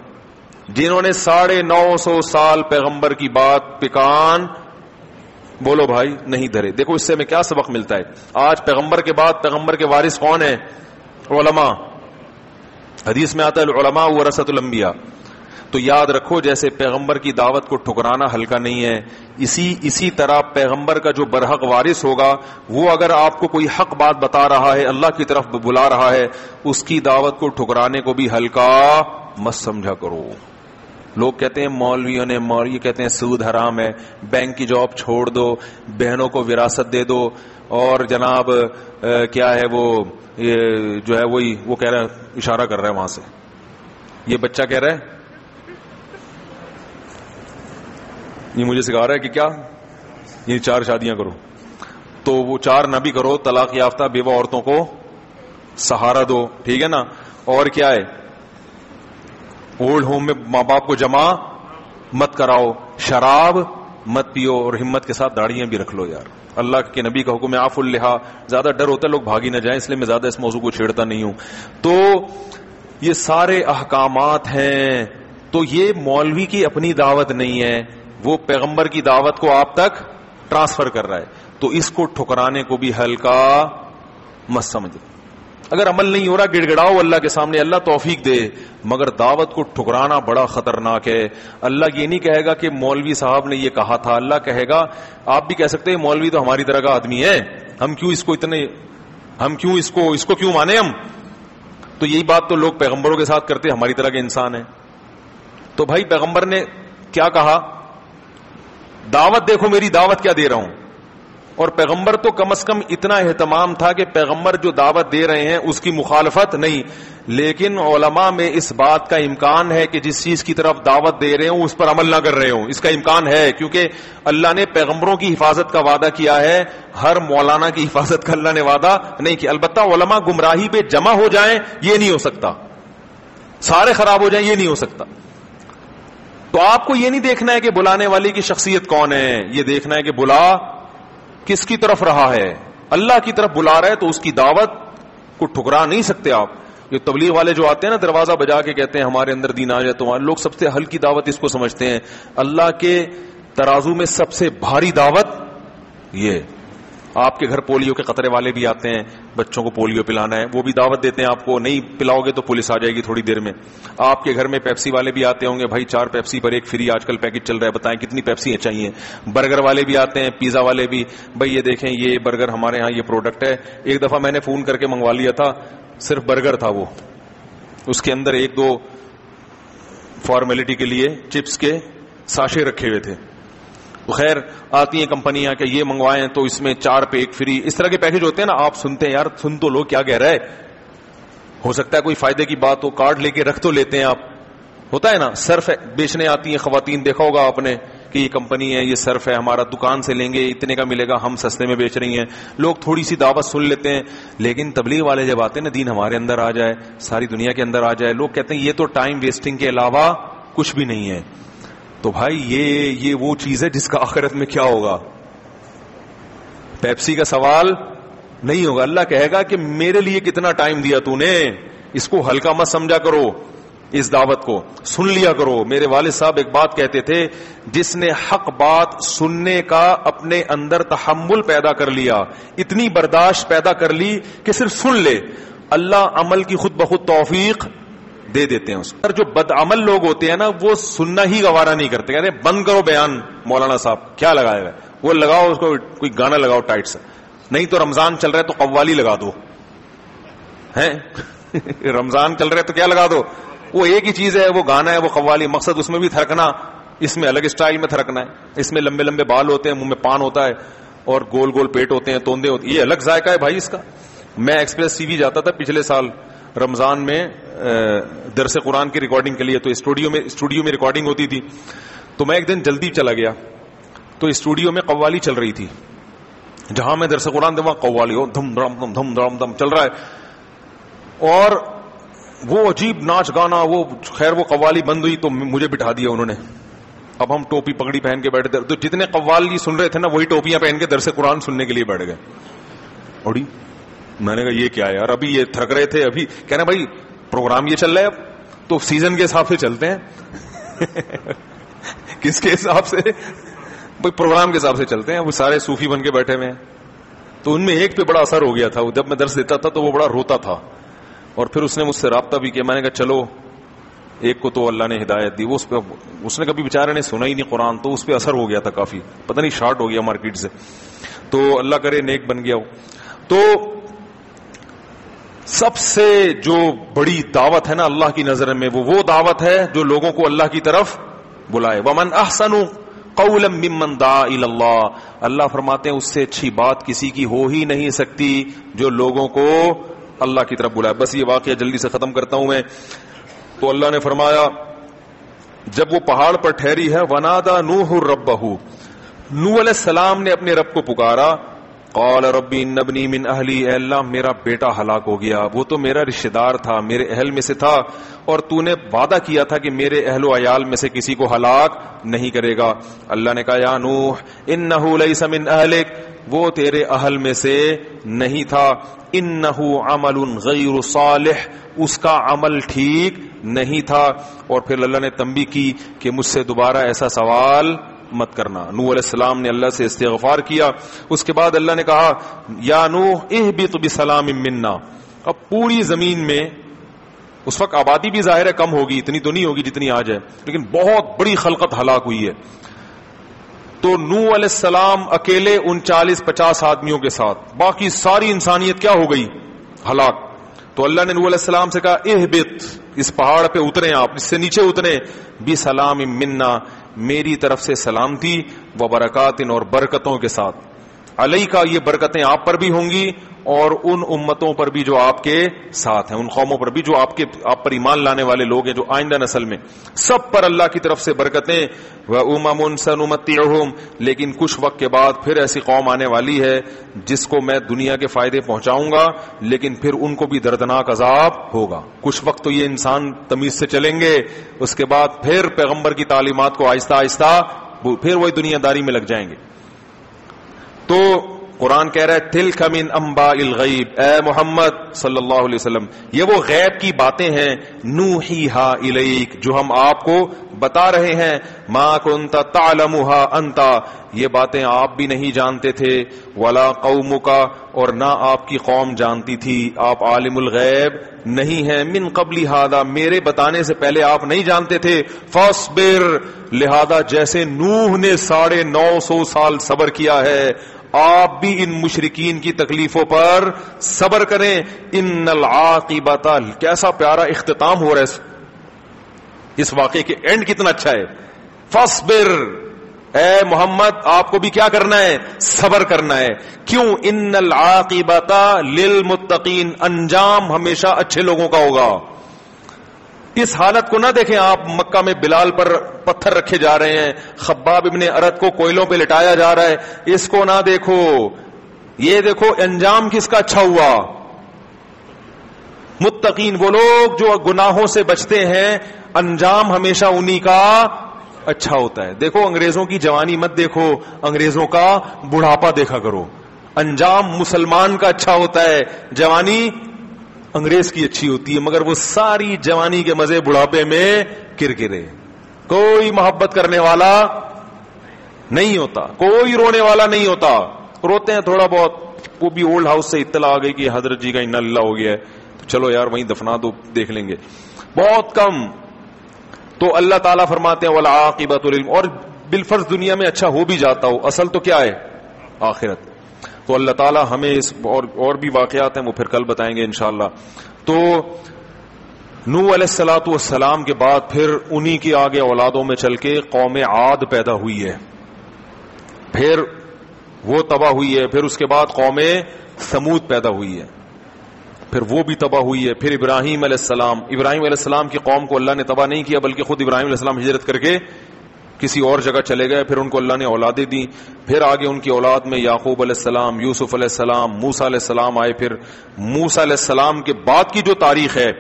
جنہوں نے 950 سال پیغمبر کی بات پہ کان بولو بھائی نہیں دھرے. دیکھو اس سے ہمیں کیا سبق ملتا ہے. آج پیغمبر کے بعد پیغمبر کے وارث کون ہیں؟ علماء. حدیث میں آتا ہے العلماء ورثۃ الانبیاء. تو یاد رکھو جیسے پیغمبر کی دعوت کو ٹھکرانا ہلکا نہیں ہے, اسی طرح پیغمبر کا جو برحق وارث ہوگا وہ اگر آپ کو کوئی حق بات بتا رہا ہے, اللہ کی طرف بلا رہا ہے, اس کی دعوت کو ٹھکرانے کو بھی ہلکا مت سمجھا کرو. لوگ کہتے ہیں مولویوں نے, مولوی کہتے ہیں سود حرام ہے, بینک کی جاب چھوڑ دو, بہنوں کو وراثت دے دو, اور جناب کیا ہے وہ جو ہے وہی وہ کہہ رہا ہے, اشارہ کر رہا ہے وہاں سے, یہ بچہ کہہ رہا ہے, یہ مجھے سکھا رہا ہے کہ کیا یہ 4 شادیاں کرو. تو وہ 4 نہ بھی کرو, طلاق یافتہ بیوہ عورتوں کو سہارا دو, ٹھیک ہے نا. اور کیا ہے, اولڈ ہوم میں ماں باپ کو جمع مت کراؤ, شراب مت پیو, اور ہمت کے ساتھ داڑیاں بھی رکھ لو. یار اللہ کے نبی کا حکم ہے عفو اللحا, زیادہ ڈر ہوتا ہے لوگ بھاگی نہ جائیں, اس لیے میں زیادہ اس موضوع کو چھیڑتا نہیں ہوں. تو یہ سارے احکامات ہیں. تو یہ مولوی کی اپنی دعوت نہیں ہے, وہ پیغمبر کی دعوت کو آپ تک ٹرانسفر کر رہا ہے. تو اس کو ٹھکرانے کو بھی ہلکا مت سمجھو. اگر عمل نہیں ہو رہا گڑ گڑاؤ اللہ کے سامنے, اللہ توفیق دے, مگر دعوت کو ٹھکرانا بڑا خطرناک ہے. اللہ یہ نہیں کہے گا کہ مولوی صاحب نے یہ کہا تھا, اللہ کہے گا, آپ بھی کہہ سکتے ہیں مولوی تو ہماری طرح کا آدمی ہے, ہم کیوں اس کو کیوں مانے ہم. تو یہی بات تو لوگ پیغمبروں کے ساتھ کرتے, ہماری طرح کے انسان ہیں. تو بھائی پیغمبر نے کیا کہا, دعوت دیکھو میری دعوت کیا دے رہا ہوں. اور پیغمبر تو کم از کم اتنا اہتمام تھا کہ پیغمبر جو دعوت دے رہے ہیں اس کی مخالفت نہیں, لیکن علماء میں اس بات کا امکان ہے کہ جس چیز کی طرف دعوت دے رہے ہوں اس پر عمل نہ کر رہے ہوں, اس کا امکان ہے, کیونکہ اللہ نے پیغمبروں کی حفاظت کا وعدہ کیا ہے, ہر مولانا کی حفاظت کا اللہ نے وعدہ نہیں کیا. البتہ علماء گمراہی پہ جمع ہو جائیں یہ نہیں ہو سکتا, سارے خراب ہو جائیں یہ نہیں ہو سکتا. تو آپ کو یہ نہیں دیکھنا ہے کہ بلانے والی کی شخصیت کون ہے, یہ دیکھنا ہے کہ بلا کس کی طرف رہا ہے. اللہ کی طرف بلا رہا ہے تو اس کی دعوت کو ٹھکرا نہیں سکتے آپ. یہ تبلیغ والے جو آتے ہیں نا دروازہ بجا کے کہتے ہیں ہمارے اندر دین آ جائے, تو لوگ سب سے ہلکی دعوت اس کو سمجھتے ہیں. اللہ کے ترازو میں سب سے بھاری دعوت یہ. آپ کے گھر پولیو کے قطرے والے بھی آتے ہیں, بچوں کو پولیو پلانا ہے, وہ بھی دعوت دیتے ہیں آپ کو, نہیں پلاؤ گے تو پولیس آ جائے گی تھوڑی دیر میں. آپ کے گھر میں پیپسی والے بھی آتے ہوں گے, بھائی 4 پیپسی پر 1 فری آج کل پیکٹ چل رہا ہے, بتائیں کتنی پیپسی چاہیے. برگر والے بھی آتے ہیں, پیزا والے بھی, بھائی یہ دیکھیں یہ برگر ہمارے ہاں یہ پروڈکٹ ہے. ایک دفعہ میں نے فون کر کے منگوا لیا تھا, صرف برگر تھا وہ, اس کے اندر 1-2 فارمیلٹی کے لیے چپس کے ساشے رکھے ہوئے تھے. خیر آتی ہیں کمپنیاں کہ یہ منگوائیں تو اس میں 4 پہ 1 فری, اس طرح کے پیکج ہوتے ہیں نا. آپ سنتے ہیں, یار سن تو لو کیا کہہ رہا ہے, ہو سکتا ہے کوئی فائدے کی بات ہو, کارڈ لے کے رکھ تو لیتے ہیں آپ. ہوتا ہے نا, صرف بیچنے آتی ہیں خواتین, دیکھا ہوگا آپ نے کہ یہ کمپنی ہے, یہ صرف ہے ہمارا, دکان سے لیں گے اتنے کا ملے گا, ہم سستے میں بیچ رہی ہیں. لوگ تھوڑی سی دعوت سن لیتے ہیں, لیکن تبلیغ والے جب آتے ہیں نا, دین ہمارے اندر آ جائے, ساری دنیا کے اندر آ جائے, لوگ کہتے ہیں یہ تو ٹائم ویسٹنگ کے علاوہ کچھ بھی نہیں ہے. تو بھائی یہ وہ چیز ہے جس کا آخرت میں کیا ہوگا. پیپسی کا سوال نہیں ہوگا. اللہ کہے گا کہ میرے لیے کتنا ٹائم دیا تو نے, اس کو ہلکا مت سمجھا کرو, اس دعوت کو سن لیا کرو. میرے والد صاحب ایک بات کہتے تھے, جس نے حق بات سننے کا اپنے اندر تحمل پیدا کر لیا, اتنی برداشت پیدا کر لی کہ صرف سن لے, اللہ عمل کی خود بخود توفیق دے دیتے ہیں اس کو. جو بدعمل لوگ ہوتے ہیں نا, وہ سننا ہی گوارا نہیں کرتے, کہتے ہیں بند کرو بیان, مولانا صاحب کیا لگائے گا, وہ لگاؤ اس کو کوئی گانا لگاؤ ٹائٹ سے, نہیں تو رمضان چل رہا ہے تو قوالی لگا دو, ہیں رمضان چل رہا ہے تو کیا لگا دو, وہ ایک ہی چیز ہے, وہ گانا ہے, وہ قوالی. مقصد اس میں بھی تھرکنا, اس میں الگ اسٹائل میں تھرکنا ہے. اس میں لمبے لمبے بال ہوتے ہیں, منہ میں پان ہوتا ہے, اور گول گول پیٹ ہوتے ہیں, توندے ہوتے ہیں, یہ الگ ذائقہ ہے بھائی اس کا. میں ایکسپریس ٹی وی جاتا تھا پچھلے سال رمضان میں درس قرآن کی ریکارڈنگ کے لیے, تو اسٹوڈیو میں ریکارڈنگ ہوتی تھی. تو میں ایک دن جلدی چلا گیا, تو اسٹوڈیو میں قوالی چل رہی تھی, جہاں میں درس قرآن دے وہاں قوالی ہو, دھم دھم دھم دھم دھم دھم چل رہا ہے, اور وہ عجیب ناچ گانا. وہ خیر وہ قوالی بند ہوئی تو مجھے بٹھا دیا انہوں نے. اب ہم ٹوپی پگڑی پہن کے بیٹھے تھے, تو جتنے قوالی سن رہے تھے نا, وہی ٹوپیاں پہن کے درس قرآن سننے کے لیے بیٹھ گئے. اوڑی میں نے کہا یہ کیا ہے یار, ابھی یہ تھرک رہے تھے, ابھی کہہ رہے بھائی پروگرام یہ چل رہا ہے, اب تو سیزن کے حساب سے چلتے ہیں. کس کے حساب سے, بھائی پروگرام کے حساب سے چلتے ہیں. وہ سارے صوفی بن کے بیٹھے ہوئے ہیں. تو ان میں ایک پہ بڑا اثر ہو گیا تھا, جب میں درس دیتا تھا تو وہ بڑا روتا تھا, اور پھر اس نے مجھ سے رابطہ بھی کیا. میں نے کہا چلو, ایک کو تو اللہ نے ہدایت دی, وہ اس نے کبھی بیچارے نے سنا ہی نہیں قرآن, تو اس پہ اثر ہو گیا تھا کافی, پتہ نہیں شارٹ ہو گیا مارکیٹ سے, تو اللہ کرے نیک بن گیا ہو. تو سب سے جو بڑی دعوت ہے نا اللہ کی نظر میں, وہ دعوت ہے جو لوگوں کو اللہ کی طرف بلائے. وَمَنْ أَحْسَنُ قَوْلًا مِّمَّنْ دَعَا إِلَى اللَّهِ, اللہ فرماتے ہیں اس سے اچھی بات کسی کی ہو ہی نہیں سکتی جو لوگوں کو اللہ کی طرف بلائے. بس یہ واقعہ جلدی سے ختم کرتا ہوں میں. تو اللہ نے فرمایا جب وہ پہاڑ پر ٹھہری ہے, وَنَادَى نُوحٌ رَبَّهُ, نوح علیہ السلام نے اپنے رب کو پکارا. قال ربی ان ابنی من اہلی, اے اللہ میرا بیٹا ہلاک ہو گیا, وہ تو میرا رشتہ دار تھا, میرے اہل میں سے تھا, اور تو نے وعدہ کیا تھا کہ میرے اہل و عیال میں سے کسی کو ہلاک نہیں کرے گا. اللہ نے کہا یا نوح انہ لیس من اہلک, وہ تیرے اہل میں سے نہیں تھا, انہ عمل غیر صالح, اس کا عمل ٹھیک نہیں تھا. اور پھر اللہ نے تنبیہ کی کہ مجھ سے دوبارہ ایسا سوال مت کرنا. نوح علیہ السلام نے اللہ سے استغفار کیا. اس کے بعد اللہ نے کہا یا نوح اہبط بسلام منا, اب پوری زمین میں اس وقت آبادی بھی ظاہر ہے کم ہوگی, اتنی تو نہیں ہوگی جتنی آج ہے, لیکن بہت بڑی خلقت ہلاک ہوئی ہے. تو نوح علیہ السلام اکیلے ان 40-50 آدمیوں کے ساتھ, باقی ساری انسانیت کیا ہو گئی؟ ہلاک. تو اللہ نے نوح علیہ السلام سے کہا اہبط, اس پہاڑ پہ اتریں, آپ اس سے نیچے اتریں, بسلام منا, میری طرف سے سلامتی, و برکات, اور برکتوں کے ساتھ, علیکا, یہ برکتیں آپ پر بھی ہوں گی اور ان امتوں پر بھی جو آپ کے ساتھ ہیں, ان قوموں پر بھی جو آپ پر ایمان لانے والے لوگ ہیں, جو آئندہ نسل میں, سب پر اللہ کی طرف سے برکتیں. وَأُمَمٌ سَنُمَتِّعُهُمْ, لیکن کچھ وقت کے بعد پھر ایسی قوم آنے والی ہے جس کو میں دنیا کے فائدے پہنچاؤں گا, لیکن پھر ان کو بھی دردناک عذاب ہوگا. کچھ وقت تو یہ انسان تمیز سے چلیں گے, اس کے بعد پھر پیغمبر کی تعلیمات کو آہستہ آہستہ پھر وہی دنیا داری میں لگ جائیں گے. تو قرآن کہہ رہا ہے تلک من انباء الغیب, اے محمد صلی اللہ علیہ وسلم, یہ وہ غیب کی باتیں ہیں, نوحیہا الیک, جو ہم آپ کو بتا رہے ہیں, ما کنت تعلمھا انت, یہ باتیں آپ بھی نہیں جانتے تھے, ولا قومک, اور نہ آپ کی قوم جانتی تھی, آپ عالم الغیب نہیں ہیں, من قبل ھذا, میرے بتانے سے پہلے آپ نہیں جانتے تھے, فاصبر, لہذا جیسے نوح نے 950 سال صبر کیا ہے, آپ بھی ان مشرکین کی تکلیفوں پر صبر کریں. ان العاقبۃ, کیسا پیارا اختتام ہو رہا ہے اس واقعے کے, اینڈ کتنا اچھا ہے. فاصبر, اے محمد آپ کو بھی کیا کرنا ہے؟ صبر کرنا ہے. کیوں؟ ان العاقبۃ للمتقین, انجام ہمیشہ اچھے لوگوں کا ہوگا. اس حالت کو نہ دیکھیں آپ, مکہ میں بلال پر پتھر رکھے جا رہے ہیں, خباب ابن ارد کو کوئلوں پہ لٹایا جا رہا ہے, اس کو نہ دیکھو, یہ دیکھو انجام کس کا اچھا ہوا. متقین وہ لوگ جو گناہوں سے بچتے ہیں, انجام ہمیشہ انہی کا اچھا ہوتا ہے. دیکھو انگریزوں کی جوانی مت دیکھو, انگریزوں کا بڑھاپا دیکھا کرو. انجام مسلمان کا اچھا ہوتا ہے, جوانی انگریز کی اچھی ہوتی ہے, مگر وہ ساری جوانی کے مزے بڑھاپے میں کرکرے. کوئی محبت کرنے والا نہیں ہوتا, کوئی رونے والا نہیں ہوتا. روتے ہیں تھوڑا بہت, وہ بھی اولڈ ہاؤس سے اطلاع آ گئی کہ حضرت جی کا انا اللہ ہو گیا ہے, تو چلو یار وہیں دفنا دو, دیکھ لیں گے, بہت کم. تو اللہ تعالیٰ فرماتے ہیں والعاقبۃ للمتقین, اور بالفرض دنیا میں اچھا ہو بھی جاتا ہو, اصل تو کیا ہے؟ آخرت. تو اللہ تعالیٰ ہمیں اس اور بھی واقعات ہیں, وہ پھر کل بتائیں گے انشاءاللہ. تو نوح علیہ السلام کے بعد پھر انہی کی آگے اولادوں میں چل کے قوم عاد پیدا ہوئی ہے, پھر وہ تباہ ہوئی ہے, پھر اس کے بعد قوم ثمود پیدا ہوئی ہے, پھر وہ بھی تباہ ہوئی ہے. پھر ابراہیم علیہ السلام کی قوم کو اللہ نے تباہ نہیں کیا, بلکہ خود ابراہیم علیہ السلام ہجرت کر کے کسی اور جگہ چلے گئے, پھر ان کو اللہ نے اولادیں دی. پھر آگے ان کی اولاد میں یعقوب علیہ السلام, یوسف علیہ السلام, موسیٰ علیہ السلام آئے. پھر موسیٰ علیہ السلام کے بعد کی جو تاریخ ہے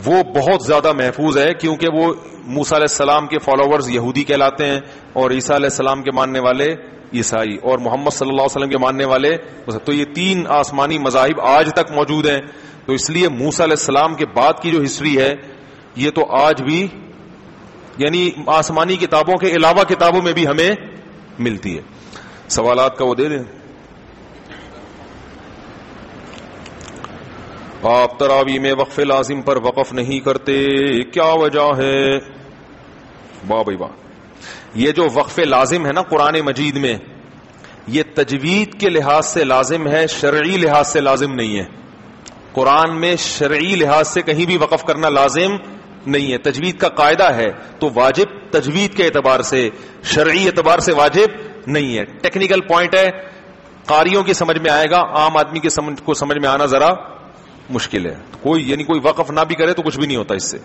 وہ بہت زیادہ محفوظ ہے, کیونکہ وہ موسیٰ علیہ السلام کے فالوورز یہودی کہلاتے ہیں, اور عیسیٰ علیہ السلام کے ماننے والے عیسائی, اور محمد صلی اللہ علیہ وسلم کے ماننے والے. تو یہ 3 آسمانی مذاہب آج تک موجود ہیں. تو اس لیے موسیٰ علیہ السلام کے بعد کی جو ہسٹری ہے یہ تو آج بھی, یعنی آسمانی کتابوں کے علاوہ کتابوں میں بھی ہمیں ملتی ہے. سوالات کا وہ دے دیں. آپ تراویح میں وقف لازم پر وقف نہیں کرتے, کیا وجہ ہے؟ واہ بھائی واہ. یہ جو وقف لازم ہے نا قرآن مجید میں, یہ تجوید کے لحاظ سے لازم ہے, شرعی لحاظ سے لازم نہیں ہے. قرآن میں شرعی لحاظ سے کہیں بھی وقف کرنا لازم نہیں ہے, تجوید کا قاعدہ ہے تو واجب تجوید کے اعتبار سے, شرعی اعتبار سے واجب نہیں ہے. ٹیکنیکل پوائنٹ ہے, قاریوں کی سمجھ میں آئے گا, عام آدمی کے سمجھ میں آنا ذرا مشکل ہے. کوئی وقف نہ بھی کرے تو کچھ بھی نہیں ہوتا اس سے.